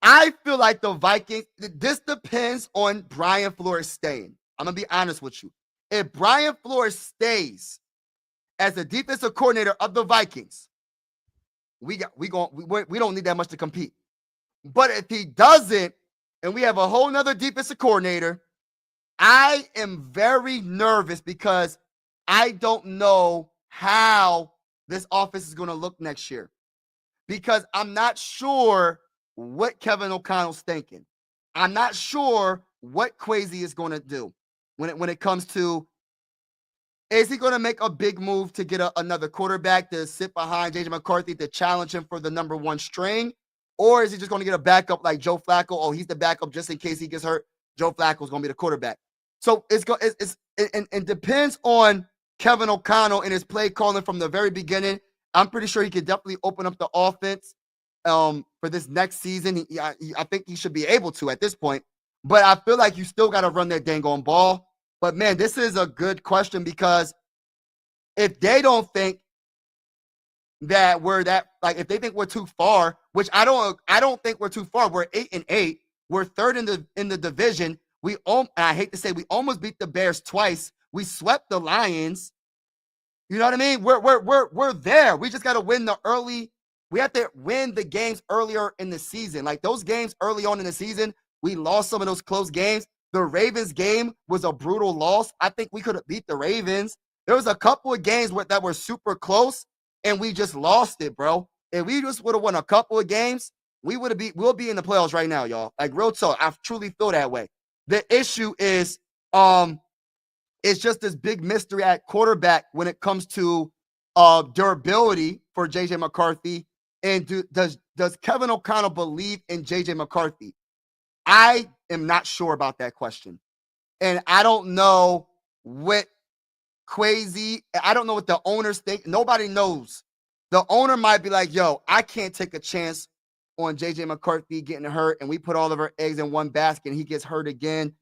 I feel like the Vikings, this depends on Brian Flores staying. I'm going to be honest with you. If Brian Flores stays as the defensive coordinator of the Vikings, we don't need that much to compete. But if he doesn't, and we have a whole nother defensive coordinator, I am very nervous because I don't know how this offense is going to look next year. Because I'm not sure what Kevin O'Connell's thinking. I'm not sure what Kwesi is going to do when it comes to, is he going to make a big move to get another quarterback to sit behind JJ McCarthy to challenge him for the number 1 string? Or is he just going to get a backup like Joe Flacco? Oh, he's the backup just in case he gets hurt. Joe Flacco is going to be the quarterback. So it depends on Kevin O'Connell and his play calling from the very beginning. I'm pretty sure he could definitely open up the offense for this next season. I think he should be able to at this point. But I feel like you still got to run that dang on ball. But, man, this is a good question because if they don't think that we're that, like, if they think we're too far, which I don't think we're too far. We're 8-8. We're 3rd in the division. I hate to say, we almost beat the Bears twice. We swept the Lions. You know what I mean? We're there. We just got to win we have to win the games earlier in the season. Like those games early on in the season, we lost some of those close games. The Ravens game was a brutal loss. I think we could have beat the Ravens. There was a couple of games that were super close, and we just lost it, bro. If we just would have won a couple of games, we'll be in the playoffs right now, y'all. Like real talk, I truly feel that way. The issue is, it's just this big mystery at quarterback when it comes to durability for JJ McCarthy. And does Kevin O'Connell believe in JJ McCarthy? I am not sure about that question. And I don't know what I don't know what the owners think. Nobody knows. The owner might be like, yo, I can't take a chance on JJ McCarthy getting hurt and we put all of our eggs in one basket and he gets hurt again.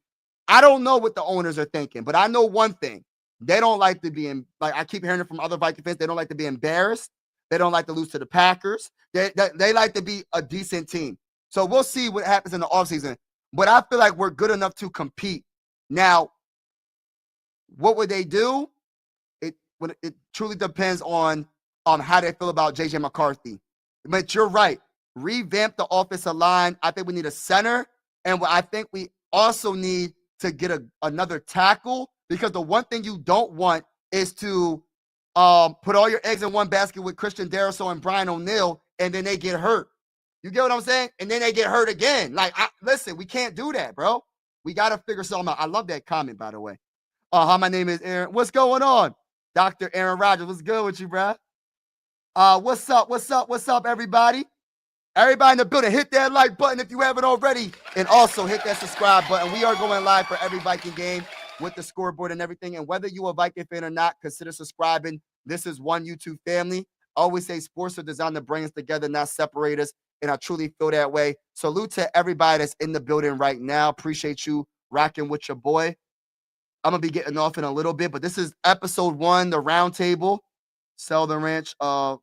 I don't know what the owners are thinking, but I know one thing. They don't like to be I keep hearing it from other Viking fans. They don't like to be embarrassed. They don't like to lose to the Packers. They like to be a decent team. So we'll see what happens in the offseason. But I feel like we're good enough to compete. Now, what would they do? It truly depends on how they feel about JJ McCarthy. But you're right. Revamp the offensive line. I think we need a center. And I think we also need to get another tackle, because the one thing you don't want is to put all your eggs in one basket with Christian Darrisaw and Brian O'Neill, and then they get hurt. You get what I'm saying? And then they get hurt again. Like, listen, we can't do that, bro. We got to figure something out. I love that comment, by the way. Hi, my name is Aaron. What's going on? Dr. Aaron Rodgers. What's good with you, bro? What's up, everybody? Everybody in the building, hit that like button if you haven't already. And also hit that subscribe button. We are going live for every Viking game with the scoreboard and everything. And whether you're a Viking fan or not, consider subscribing. This is one YouTube family. I always say sports are designed to bring us together, not separate us. And I truly feel that way. Salute to everybody that's in the building right now. Appreciate you rocking with your boy. I'm going to be getting off in a little bit, but this is episode 1, the round table. Sell the ranch for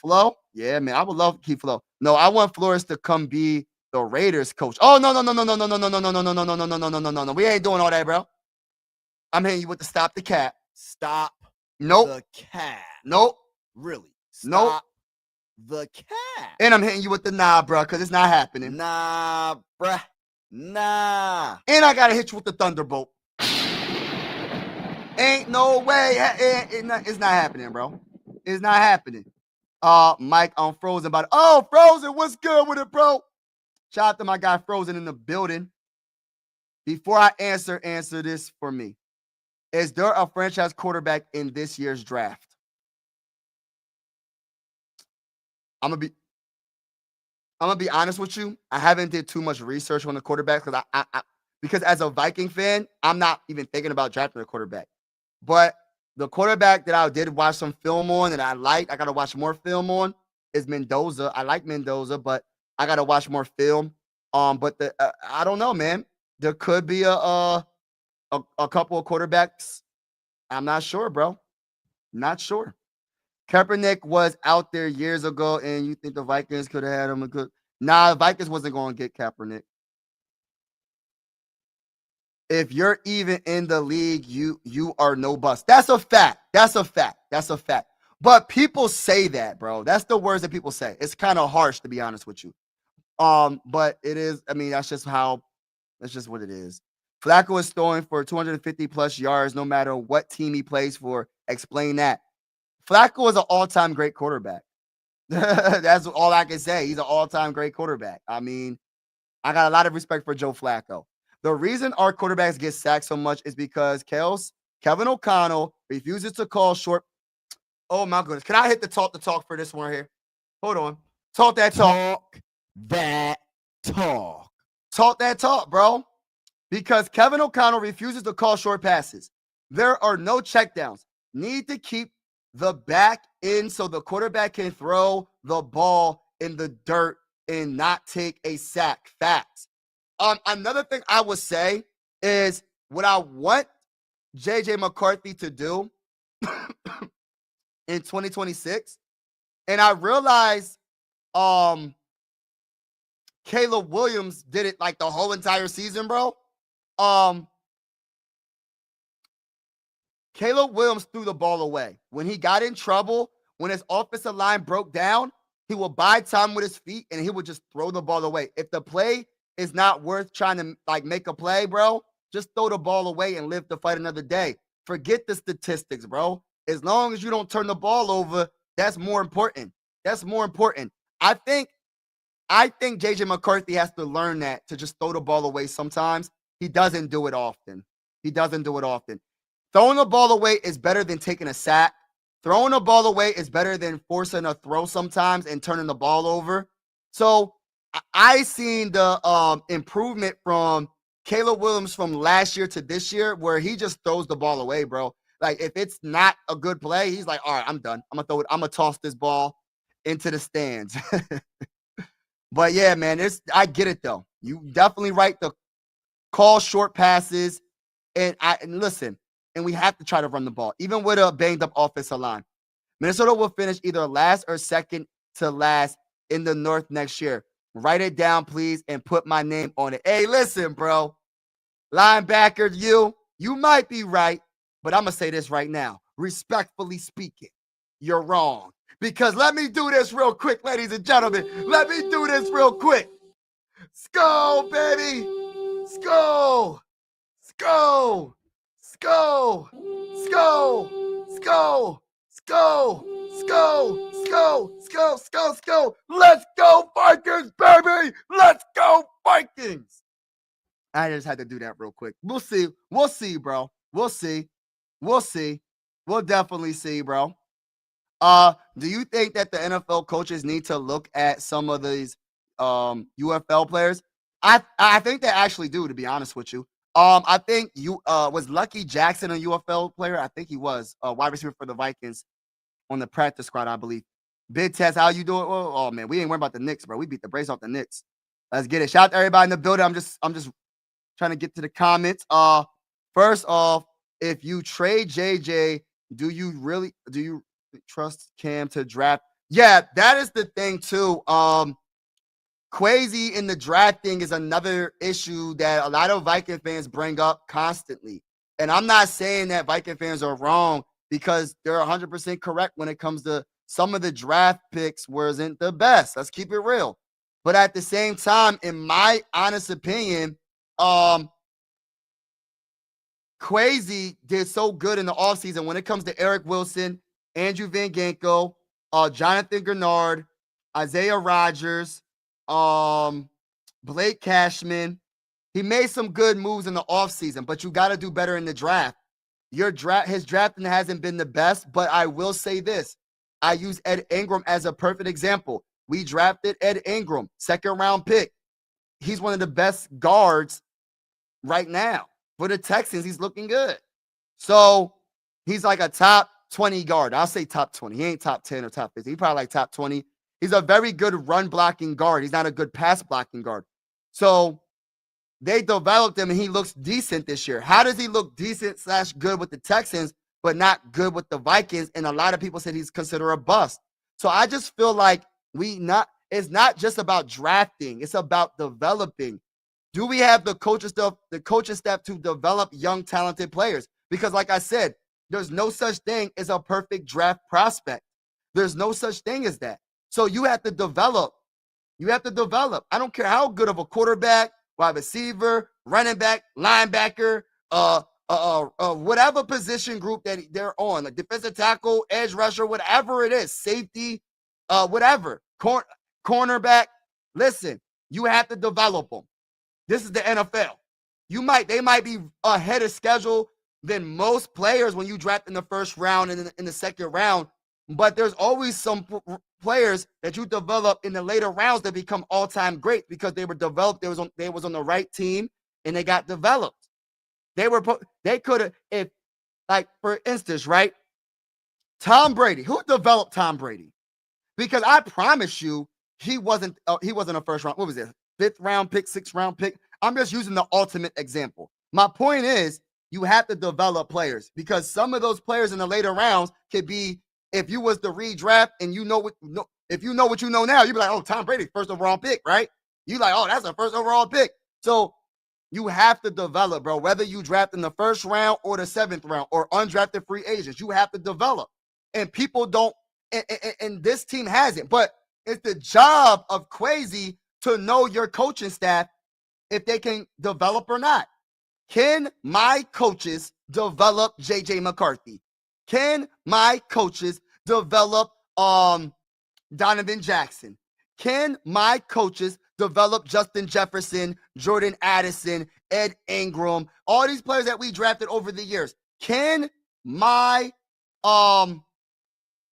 Flo. Yeah, man, I would love to keep Flo. No, I want Flores to come be the Raiders coach. Oh, no. We ain't doing all that, bro. I'm hitting you with the stop the cat. Stop Nope. the cat. Nope. Really? Nope. Stop the cat. And I'm hitting you with the nah, bro, because it's not happening. Nah, bruh. Nah. And I got to hit you with the thunderbolt. Ain't no way. It's not happening, bro. It's not happening. Mike on Frozen about it. Oh, Frozen, what's good with it, bro? Shout out to my guy Frozen in the building. Before I answer this for me. Is there a franchise quarterback in this year's draft? I'm gonna be honest with you. I haven't did too much research on the quarterback because as a Viking fan, I'm not even thinking about drafting a quarterback. But the quarterback that I did watch some film on and I got to watch more film on, is Mendoza. I like Mendoza, but I got to watch more film. But I don't know, man. There could be a couple of quarterbacks. I'm not sure, bro. Not sure. Kaepernick was out there years ago, and you think the Vikings could have had him a good? Nah, the Vikings wasn't going to get Kaepernick. If you're even in the league, you are no bust. That's a fact. But people say that, bro. That's the words that people say. It's kind of harsh, to be honest with you. But it is. I mean, that's just what it is. Flacco is throwing for 250 plus yards, no matter what team he plays for. Explain that. Flacco is an all-time great quarterback. That's all I can say. He's an all-time great quarterback. I mean, I got a lot of respect for Joe Flacco. The reason our quarterbacks get sacked so much is because Kevin O'Connell refuses to call short. Oh, my goodness. Can I hit the talk for this one right here? Hold on. Talk that talk. Talk that talk, bro. Because Kevin O'Connell refuses to call short passes. There are no checkdowns. Need to keep the back in so the quarterback can throw the ball in the dirt and not take a sack. Facts. Another thing I would say is what I want JJ McCarthy to do in 2026. And I realized Caleb Williams did it like the whole entire season, bro. Caleb Williams threw the ball away. When he got in trouble, when his offensive line broke down, he would buy time with his feet and he would just throw the ball away. If the play is not worth trying to like make a play, bro, just throw the ball away and live to fight another day. Forget the statistics, bro. As long as you don't turn the ball over, that's more important. I think JJ McCarthy has to learn that, to just throw the ball away sometimes. He doesn't do it often. Throwing the ball away is better than taking a sack. Throwing the ball away is better than forcing a throw sometimes and turning the ball over. So I seen the improvement from Caleb Williams from last year to this year, where he just throws the ball away, bro. Like, if it's not a good play, he's like, all right, I'm done. I'm going to toss this ball into the stands. But yeah, man, I get it though. You definitely right to call short passes, and listen, and we have to try to run the ball, even with a banged up offensive line. Minnesota will finish either last or second to last in the North next year. Write it down, please, and put my name on it. Hey, listen, bro. Linebacker, you might be right, but I'm going to say this right now. Respectfully speaking, you're wrong. Because let me do this real quick, ladies and gentlemen. Let me do this real quick. Skull, baby. Skull. Skull. Skull. Skull. go. Let's go. Let's go. Let's go. Let's go. Let's go. Let's go. Let's go, Vikings, baby. Let's go, Vikings. I just had to do that real quick. We'll see. We'll see, bro. We'll see. We'll see. We'll definitely see, bro. Do you think that the NFL coaches need to look at some of these UFL players? I think they actually do, to be honest with you. I think was Lucky Jackson a UFL player? I think he was a wide receiver for the Vikings on the practice squad, I believe. Big Test, how you doing? Oh man, we ain't worried about the Knicks, bro. We beat the brace off the Knicks. Let's get it. Shout out to everybody in the building. I'm just trying to get to the comments. First off, if you trade JJ, do you trust Cam to draft? Yeah, that is the thing too. Crazy in the drafting is another issue that a lot of Viking fans bring up constantly. And I'm not saying that Viking fans are wrong, because they're 100% correct when it comes to some of the draft picks wasn't the best. Let's keep it real. But at the same time, in my honest opinion, Crazy did so good in the offseason when it comes to Eric Wilson, Andrew Van Ginkel, Jonathan Grenard, Isaiah Rodgers, Blake Cashman. He made some good moves in the offseason, but you got to do better in the draft. His drafting hasn't been the best, but I will say this. I use Ed Ingram as a perfect example. We drafted Ed Ingram, second-round pick. He's one of the best guards right now. For the Texans, he's looking good. So he's like a top 20 guard. I'll say top 20. He ain't top 10 or top 50. He's probably like top 20. He's a very good run-blocking guard. He's not a good pass-blocking guard. So they developed him, and he looks decent this year. How does he look decent / good with the Texans, but not good with the Vikings? And a lot of people said he's considered a bust. So I just feel like it's not just about drafting. It's about developing. Do we have the coaching staff to develop young, talented players? Because like I said, there's no such thing as a perfect draft prospect. There's no such thing as that. So you have to develop. You have to develop. I don't care how good of a quarterback, wide receiver, running back, linebacker, whatever position group that they're on, like defensive tackle, edge rusher, whatever it is, safety, whatever, cornerback. Listen, you have to develop them. This is the NFL. They might be ahead of schedule than most players when you draft in the first round and in the second round, but there's always some players that you develop in the later rounds that become all-time great because they were developed. They was on the right team and they got developed. They could have, if, like, for instance, right? Tom Brady. Who developed Tom Brady? Because I promise you, he wasn't a first round. What was it? 5th round pick, 6th round pick. I'm just using the ultimate example. My point is, you have to develop players, because some of those players in the later rounds could be, if you was to redraft and if you know what you know now, you'd be like, oh, Tom Brady, first overall pick, right? You like, oh, that's a first overall pick. So you have to develop, bro. Whether you draft in the 1st round or the 7th round or undrafted free agents, you have to develop. And people don't, and this team hasn't. But it's the job of Crazy to know your coaching staff if they can develop or not. Can my coaches develop J.J. McCarthy? Can my coaches develop Donovan Jackson? Can my coaches develop Justin Jefferson, Jordan Addison, Ed Ingram, all these players that we drafted over the years? Can my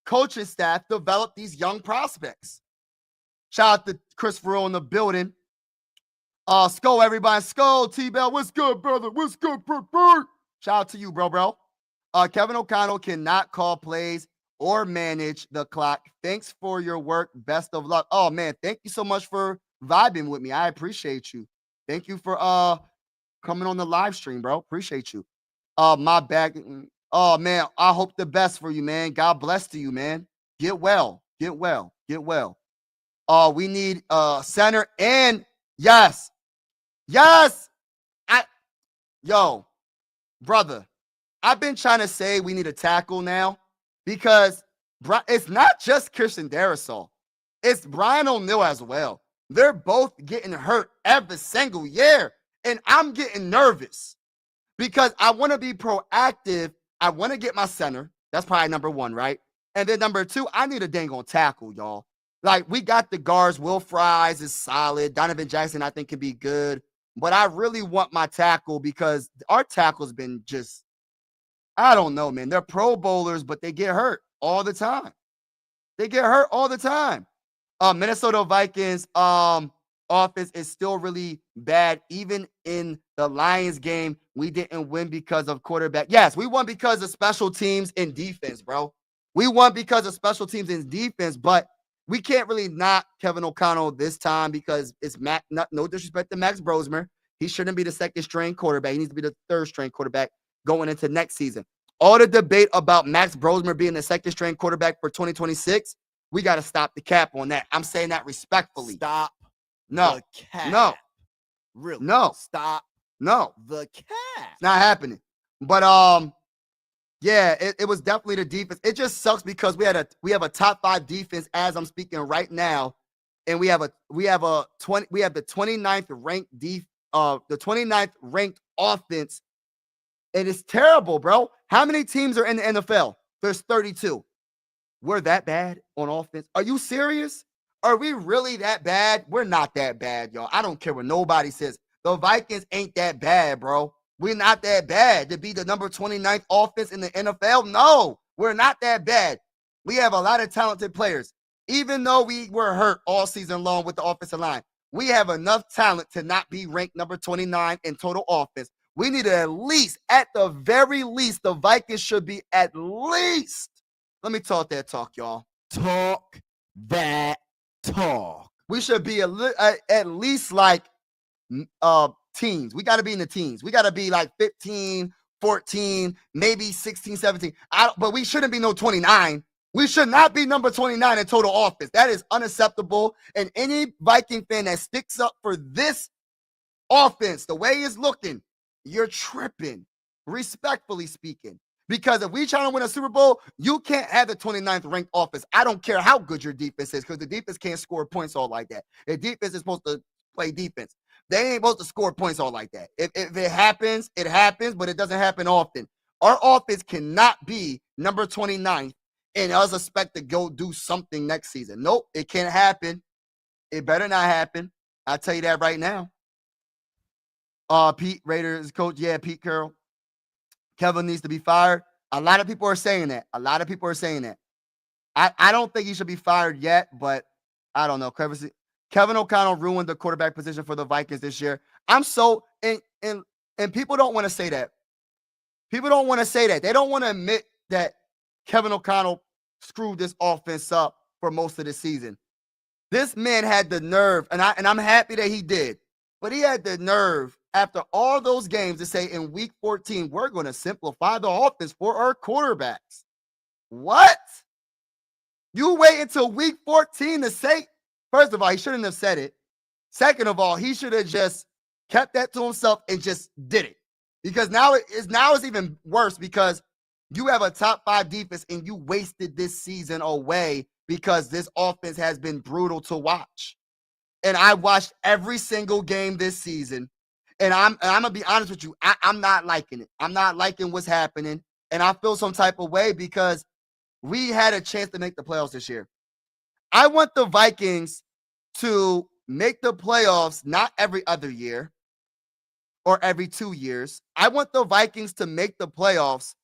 coaching staff develop these young prospects? Shout out to Chris Farrell in the building. Skull, everybody. Skull, T-Bell. What's good, brother? What's good, bro? Shout out to you, bro. Kevin O'Connell cannot call plays or manage the clock. Thanks for your work. Best of luck. Oh, man, thank you so much for vibing with me. I appreciate you. Thank you for coming on the live stream, bro. Appreciate you. My bag. Oh, man, I hope the best for you, man. God bless to you, man. Get well. Get well. Get well. We need center, and yes. Yo, brother, I've been trying to say we need a tackle now, because it's not just Christian Darrisaw. It's Brian O'Neill as well. They're both getting hurt every single year, and I'm getting nervous because I want to be proactive. I want to get my center. That's probably number one, right? And then number two, I need a dang on tackle, y'all. Like, we got the guards. Will Fries is solid. Donovan Jackson, I think, can be good. But I really want my tackle because our tackle's been just, I don't know, man. They're Pro Bowlers, but they get hurt all the time. They get hurt all the time. Minnesota Vikings offense is still really bad. Even in the Lions game, we didn't win because of quarterback. Yes, we won because of special teams and defense, bro. We won because of special teams and defense, but we can't really knock Kevin O'Connell this time because it's no disrespect to Max Brosmer. He shouldn't be the second string quarterback. He needs to be the third string quarterback going into next season. All the debate about Max Brosmer being the second string quarterback for 2026, we got to stop the cap on that. I'm saying that respectfully. Stop. No. The cap. No. Really? No. Stop. No. The cap. It's not happening. But yeah, it was definitely the defense. It just sucks because we have a top 5 defense as I'm speaking right now, and we have the 29th ranked the 29th ranked offense, and it's terrible, bro. How many teams are in the NFL? There's 32. We're that bad on offense. Are you serious? Are we really that bad? We're not that bad, y'all. I don't care what nobody says. The Vikings ain't that bad, bro. We're not that bad to be the number 29th offense in the NFL. No, we're not that bad. We have a lot of talented players. Even though we were hurt all season long with the offensive line, we have enough talent to not be ranked number 29 in total offense. We need to at the very least, the Vikings should be at least. Let me talk that talk, y'all. Talk that talk. We should be at least like teens. We got to be in the teens. We got to be like 15, 14, maybe 16, 17. But we shouldn't be no 29. We should not be number 29 in total offense. That is unacceptable. And any Viking fan that sticks up for this offense, the way it's looking, you're tripping, respectfully speaking. Because if we trying to win a Super Bowl, you can't have the 29th ranked offense. I don't care how good your defense is because the defense can't score points all like that. The defense is supposed to play defense. They ain't supposed to score points all like that. If it happens, but it doesn't happen often. Our offense cannot be number 29 and us expect to go do something next season. Nope, it can't happen. It better not happen. I'll tell you that right now. Pete Raiders coach, yeah, Pete Carroll. Kevin needs to be fired. A lot of people are saying that. I don't think he should be fired yet, but I don't know. Kevin O'Connell ruined the quarterback position for the Vikings this year. I'm so and people don't want to say that. People don't want to say that. They don't want to admit that Kevin O'Connell screwed this offense up for most of the season. This man had the nerve, and I'm happy that he did, but he had the nerve after all those games to say in week 14, we're going to simplify the offense for our quarterbacks. What? You wait until week 14 to say, first of all, he shouldn't have said it. Second of all, he should have just kept that to himself and just did it. Because now it's even worse because you have a top 5 defense and you wasted this season away because this offense has been brutal to watch. And I watched every single game this season. And I'm going to be honest with you. I'm not liking it. I'm not liking what's happening. And I feel some type of way because we had a chance to make the playoffs this year. I want the Vikings to make the playoffs not every other year or every 2 years. I want the Vikings to make the playoffs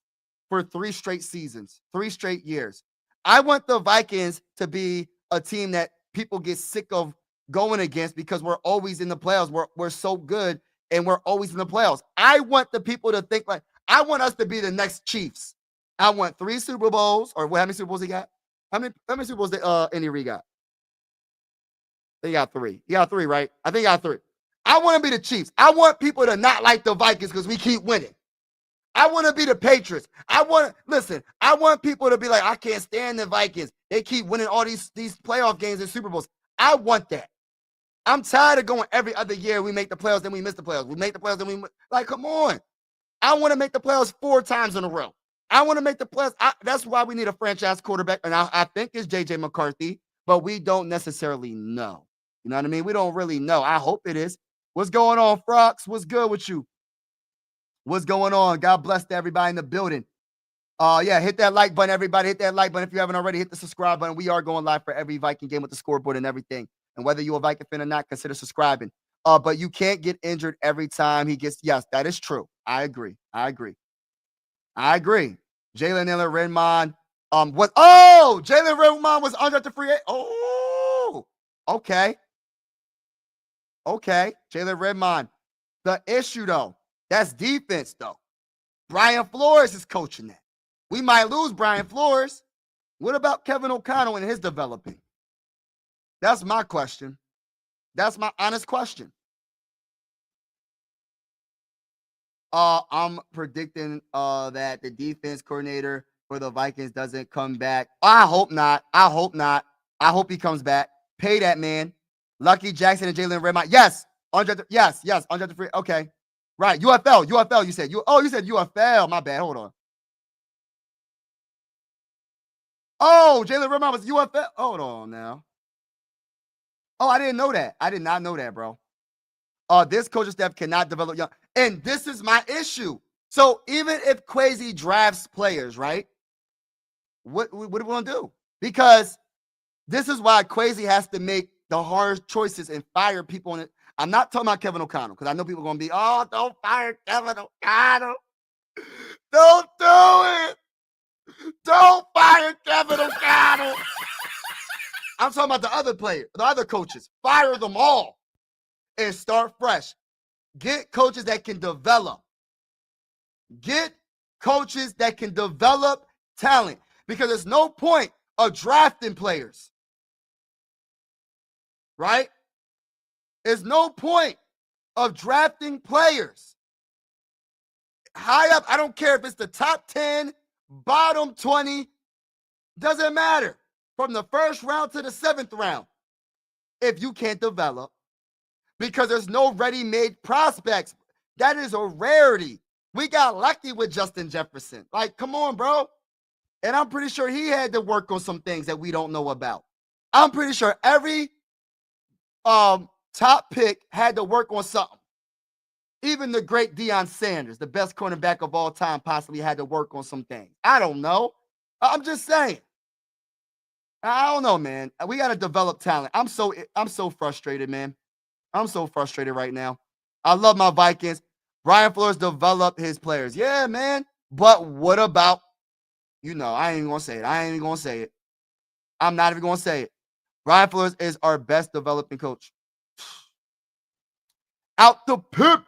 for 3 straight seasons, 3 straight years. I want the Vikings to be a team that people get sick of going against because we're always in the playoffs. We're so good. And we're always in the playoffs. I want the people to think like, I want us to be the next Chiefs. I want 3 Super Bowls, or how many Super Bowls he got? How many Super Bowls did Andy Reid got? He got 3. He got 3, right? I think he got 3. I want to be the Chiefs. I want people to not like the Vikings because we keep winning. I want to be the Patriots. I want people to be like, I can't stand the Vikings. They keep winning all these playoff games and Super Bowls. I want that. I'm tired of going every other year. We make the playoffs, then we miss the playoffs. We make the playoffs, then we like, come on. I want to make the playoffs 4 times in a row. I want to make the playoffs. That's why we need a franchise quarterback, and I think it's J.J. McCarthy, but we don't necessarily know. You know what I mean? We don't really know. I hope it is. What's going on, Frox? What's good with you? What's going on? God bless to everybody in the building. Yeah, hit that like button, everybody. Hit that like button. If you haven't already, hit the subscribe button. We are going live for every Viking game with the scoreboard and everything. And whether you're a Viking fan or not, consider subscribing. But you can't get injured every time he gets. Yes, that is true. I agree. Jalen Naylor, Redmond. Jalen Redmond was undrafted free agent. Oh, okay. Jalen Redmond. The issue, though, that's defense, though. Brian Flores is coaching that. We might lose Brian Flores. What about Kevin O'Connell and his developing? That's my question. That's my honest question. I'm predicting that the defense coordinator for the Vikings doesn't come back. I hope not. I hope he comes back. Pay that man. Lucky Jackson and Jalen Redmond. Yes. Undrafted free. Okay. Right. UFL. You said you said UFL. My bad. Hold on. Oh, Jalen Redmond was UFL. Hold on now. Oh, I didn't know that. I did not know that, bro. This coaching staff cannot develop young. And this is my issue. So even if Kwesi drafts players, right? What are we going to do? Because this is why Kwesi has to make the hard choices and fire people on it. I'm not talking about Kevin O'Connell because I know people are going to be, don't fire Kevin O'Connell. Don't do it. Don't fire Kevin O'Connell. I'm talking about the other players, the other coaches. Fire them all and start fresh. Get coaches that can develop. Get coaches that can develop talent because there's no point of drafting players. Right? There's no point of drafting players. High up, I don't care if it's the top 10, bottom 20, doesn't matter. From the first round to the 7th round, if you can't develop, because there's no ready-made prospects. That is a rarity. We got lucky with Justin Jefferson. Like, come on, bro. And I'm pretty sure he had to work on some things that we don't know about. I'm pretty sure every top pick had to work on something. Even the great Deion Sanders, the best cornerback of all time, possibly had to work on some things. I don't know. I'm just saying. I don't know, man. We got to develop talent. I'm so frustrated, man. I'm so frustrated right now. I love my Vikings. Brian Flores developed his players. Yeah, man. But what about, I ain't even going to say it. I'm not even going to say it. Brian Flores is our best developing coach. Out the pit,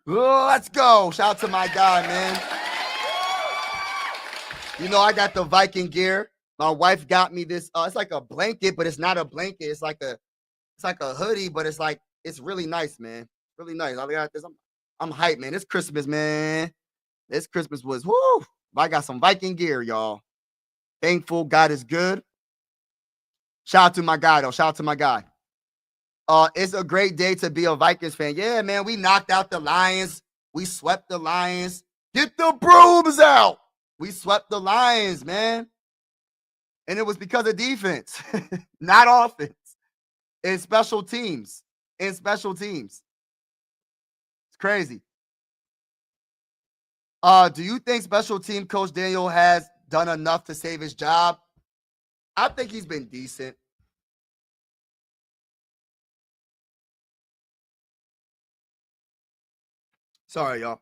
let's go. Shout out to my guy, man. I got the Viking gear. My wife got me this. It's like a blanket, but it's not a blanket. It's like a hoodie, but it's really nice, man. Really nice. I got this. I'm hyped, man. This Christmas, man. This Christmas was whoo. I got some Viking gear, y'all. Thankful God is good. Shout out to my guy, though. Shout out to my guy. It's a great day to be a Vikings fan. Yeah, man. We knocked out the Lions. We swept the Lions. Get the brooms out. We swept the Lions, man. And it was because of defense, not offense. In special teams. It's crazy. Do you think special team coach Daniel has done enough to save his job? I think he's been decent. Sorry, y'all.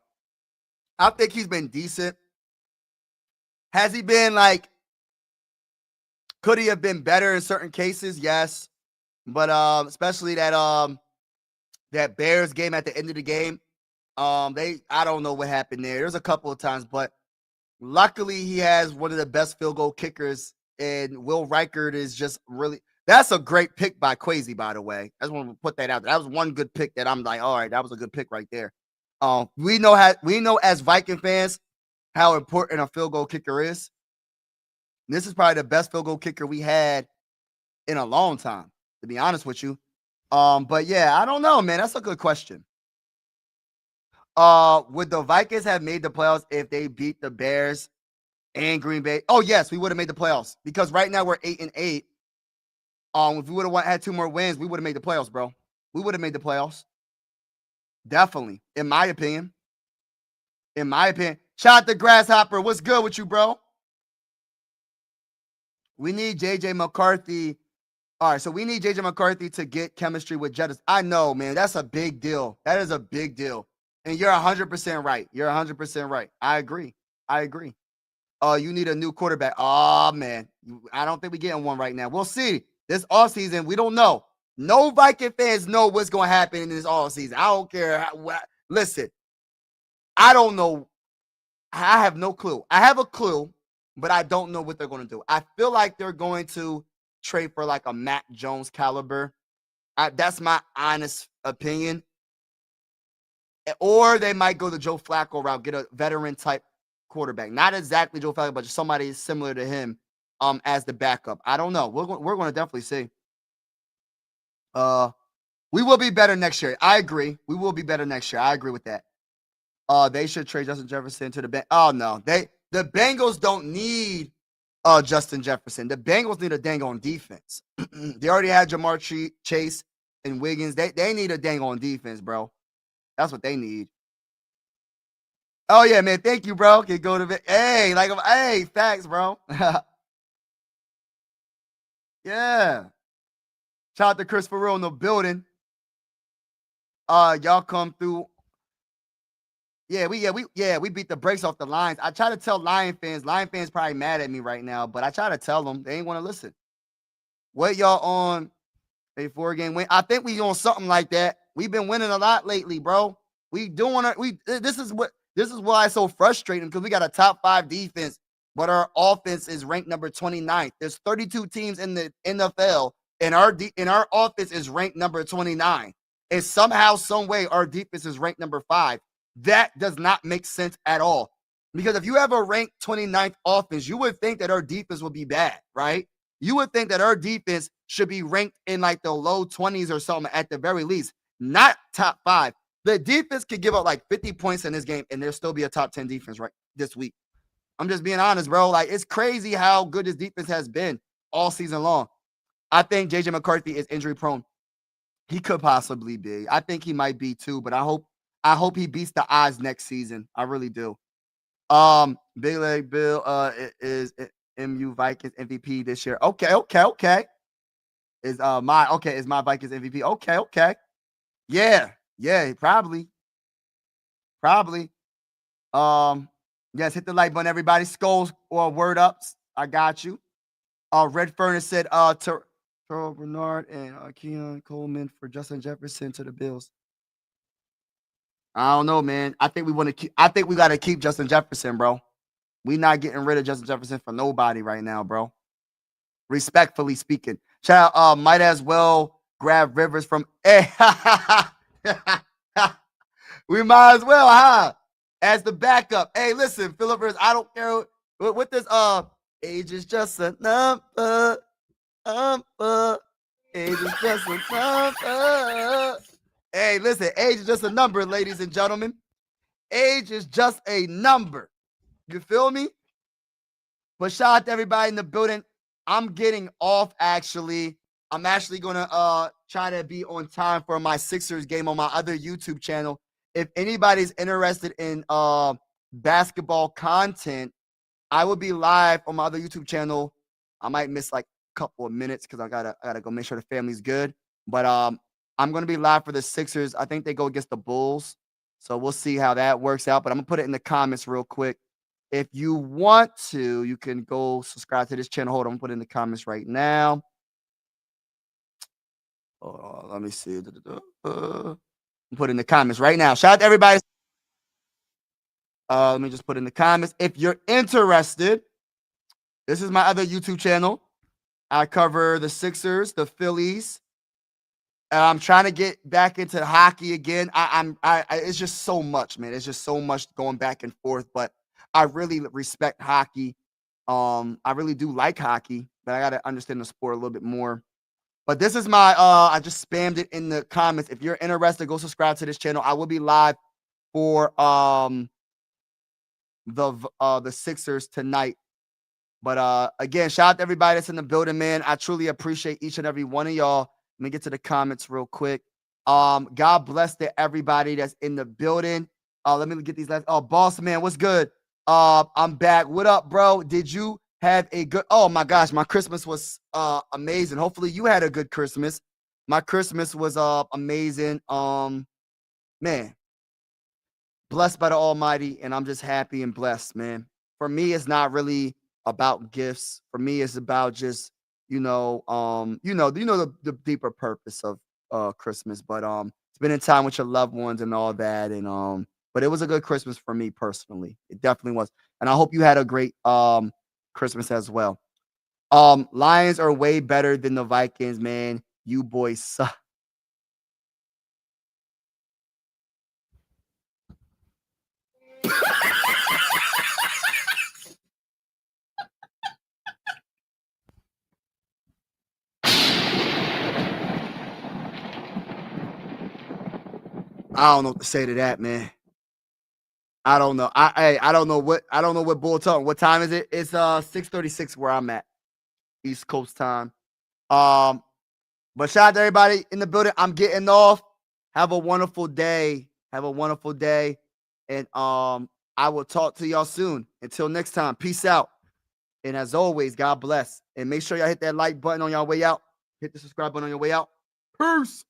I think he's been decent. Has he been could he have been better in certain cases? Yes. But especially that Bears game at the end of the game. I don't know what happened there. There's a couple of times, but luckily he has one of the best field goal kickers, and Will Reichard is just really. That's a great pick by Kwesi, by the way. I just want to put that out there. That was one good pick that I'm like, all right, that was a good pick right there. We know as Viking fans how important a field goal kicker is. And this is probably the best field goal kicker we had in a long time, to be honest with you. But yeah, I don't know, man. That's a good question. Would the Vikings have made the playoffs if they beat the Bears and Green Bay? Oh, yes, we would have made the playoffs because right now we're 8-8. If we would have had 2 more wins, we would have made the playoffs, bro. We would have made the playoffs. Definitely, in my opinion. Shout out to Grasshopper. What's good with you, bro? We need JJ McCarthy. All right, so we need JJ McCarthy to get chemistry with Jettis. I know, man. That's a big deal. That is a big deal. And you're 100% right. You're 100% right. I agree. You need a new quarterback. Oh, man. I don't think we're getting one right now. We'll see. This offseason, we don't know. No Viking fans know what's going to happen in this offseason. I don't care. Listen, I don't know. I have no clue. I have a clue, but I don't know what they're going to do. I feel like they're going to trade for like a Mac Jones caliber. That's my honest opinion. Or they might go the Joe Flacco route, get a veteran type quarterback. Not exactly Joe Flacco, but just somebody similar to him as the backup. I don't know. We're going to definitely see. We will be better next year. I agree. We will be better next year. I agree with that. They should trade Justin Jefferson to the Bengals. Oh, no. The Bengals don't need Justin Jefferson. The Bengals need a dang on defense. They already had Jamar Chase and Wiggins. They need a dang on defense, bro. That's what they need. Oh, yeah, man. Thank you, bro. Can go to hey, facts, bro. Yeah. Shout out to Chris Farrell in the building. Y'all come through. Yeah, we beat the brakes off the Lions. I try to tell Lion fans probably mad at me right now, but I try to tell them they ain't want to listen. What y'all on a 4-game win? I think we on something like that. We've been winning a lot lately, bro. We doing it. This is why it's so frustrating, because we got a top 5 defense, but our offense is ranked number 29th. There's 32 teams in the NFL, and our offense is ranked number 29. And somehow, some way, our defense is ranked number 5. That does not make sense at all. Because if you have a ranked 29th offense, you would think that our defense would be bad, right? You would think that our defense should be ranked in like the low 20s or something at the very least, not top 5. The defense could give up like 50 points in this game, and there'll still be a top 10 defense right this week. I'm just being honest, bro. Like, it's crazy how good this defense has been all season long. I think JJ McCarthy is injury prone. He could possibly be. I think he might be too, but I hope he beats the odds next season. I really do. Big Leg Bill is MU Vikings MVP this year. Okay. Is my Vikings MVP. Okay. Yeah, probably. Yes, hit the like button, everybody. Skulls or word ups. I got you. Red Furnace said Terrell Bernard and Keon Coleman for Justin Jefferson to the Bills. I don't know, man. I think we got to keep Justin Jefferson, bro. We not getting rid of Justin Jefferson for nobody right now, bro. Respectfully speaking. Shout out, might as well grab Rivers from we might as well, huh? As the backup. Hey, listen, Philip Rivers, I don't care what this age is just a number. Age is just a number. Hey, listen, age is just a number, ladies and gentlemen. Age is just a number. You feel me? But shout out to everybody in the building. I'm getting off, actually. I'm actually going to try to be on time for my Sixers game on my other YouTube channel. If anybody's interested in basketball content, I will be live on my other YouTube channel. I might miss like a couple of minutes because I gotta go make sure the family's good. But I'm going to be live for the Sixers. I think they go against the Bulls. So we'll see how that works out. But I'm going to put it in the comments real quick. If you want to, you can go subscribe to this channel. Hold on, I'm going to put it in the comments right now. Let me see. Put it in the comments right now. Shout out to everybody. Let me just put it in the comments. If you're interested, this is my other YouTube channel. I cover the Sixers, the Phillies. I'm trying to get back into hockey again. It's just so much, man. It's just so much going back and forth. But I really respect hockey. I really do like hockey, but I got to understand the sport a little bit more. But this is my, I just spammed it in the comments. If you're interested, go subscribe to this channel. I will be live for the Sixers tonight. But again, shout out to everybody that's in the building, man. I truly appreciate each and every one of y'all. Let me get to the comments real quick. God bless to everybody that's in the building. Let me get these last. Oh, Boss Man, what's good? I'm back. What up, bro? Did you have a good? Oh my gosh, my Christmas was amazing. Hopefully you had a good Christmas. My Christmas was amazing. Man, blessed by the Almighty, and I'm just happy and blessed, man. For me, it's not really about gifts. For me, it's about just the deeper purpose of Christmas. But spending time with your loved ones and all that, and but it was a good Christmas for me personally. It definitely was, and I hope you had a great Christmas as well. Lions are way better than the Vikings, man. You boys suck. I don't know what to say to that, man. I don't know. I don't know what bull talking. What time is it? It's 6:36 where I'm at. East Coast time. But shout out to everybody in the building. I'm getting off. Have a wonderful day. Have a wonderful day. And I will talk to y'all soon. Until next time. Peace out. And as always, God bless. And make sure y'all hit that like button on your way out. Hit the subscribe button on your way out. Peace.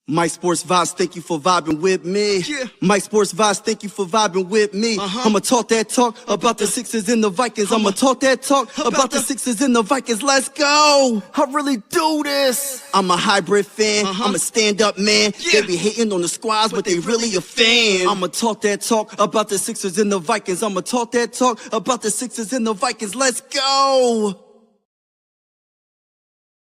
Mike Sports Vibes, thank you for vibing with me. Yeah. Mike Sports Vibes, thank you for vibing with me. I'ma talk that talk about the Sixers and the Vikings. I'ma talk that talk about the Sixers and the Vikings. Let's go. I really do this. I'm a hybrid fan. I'm a stand-up man. Yeah. They be hating on the squads, but they really a fan. I'ma talk that talk about the Sixers and the Vikings. I'ma talk that talk about the Sixers and the Vikings. Let's go.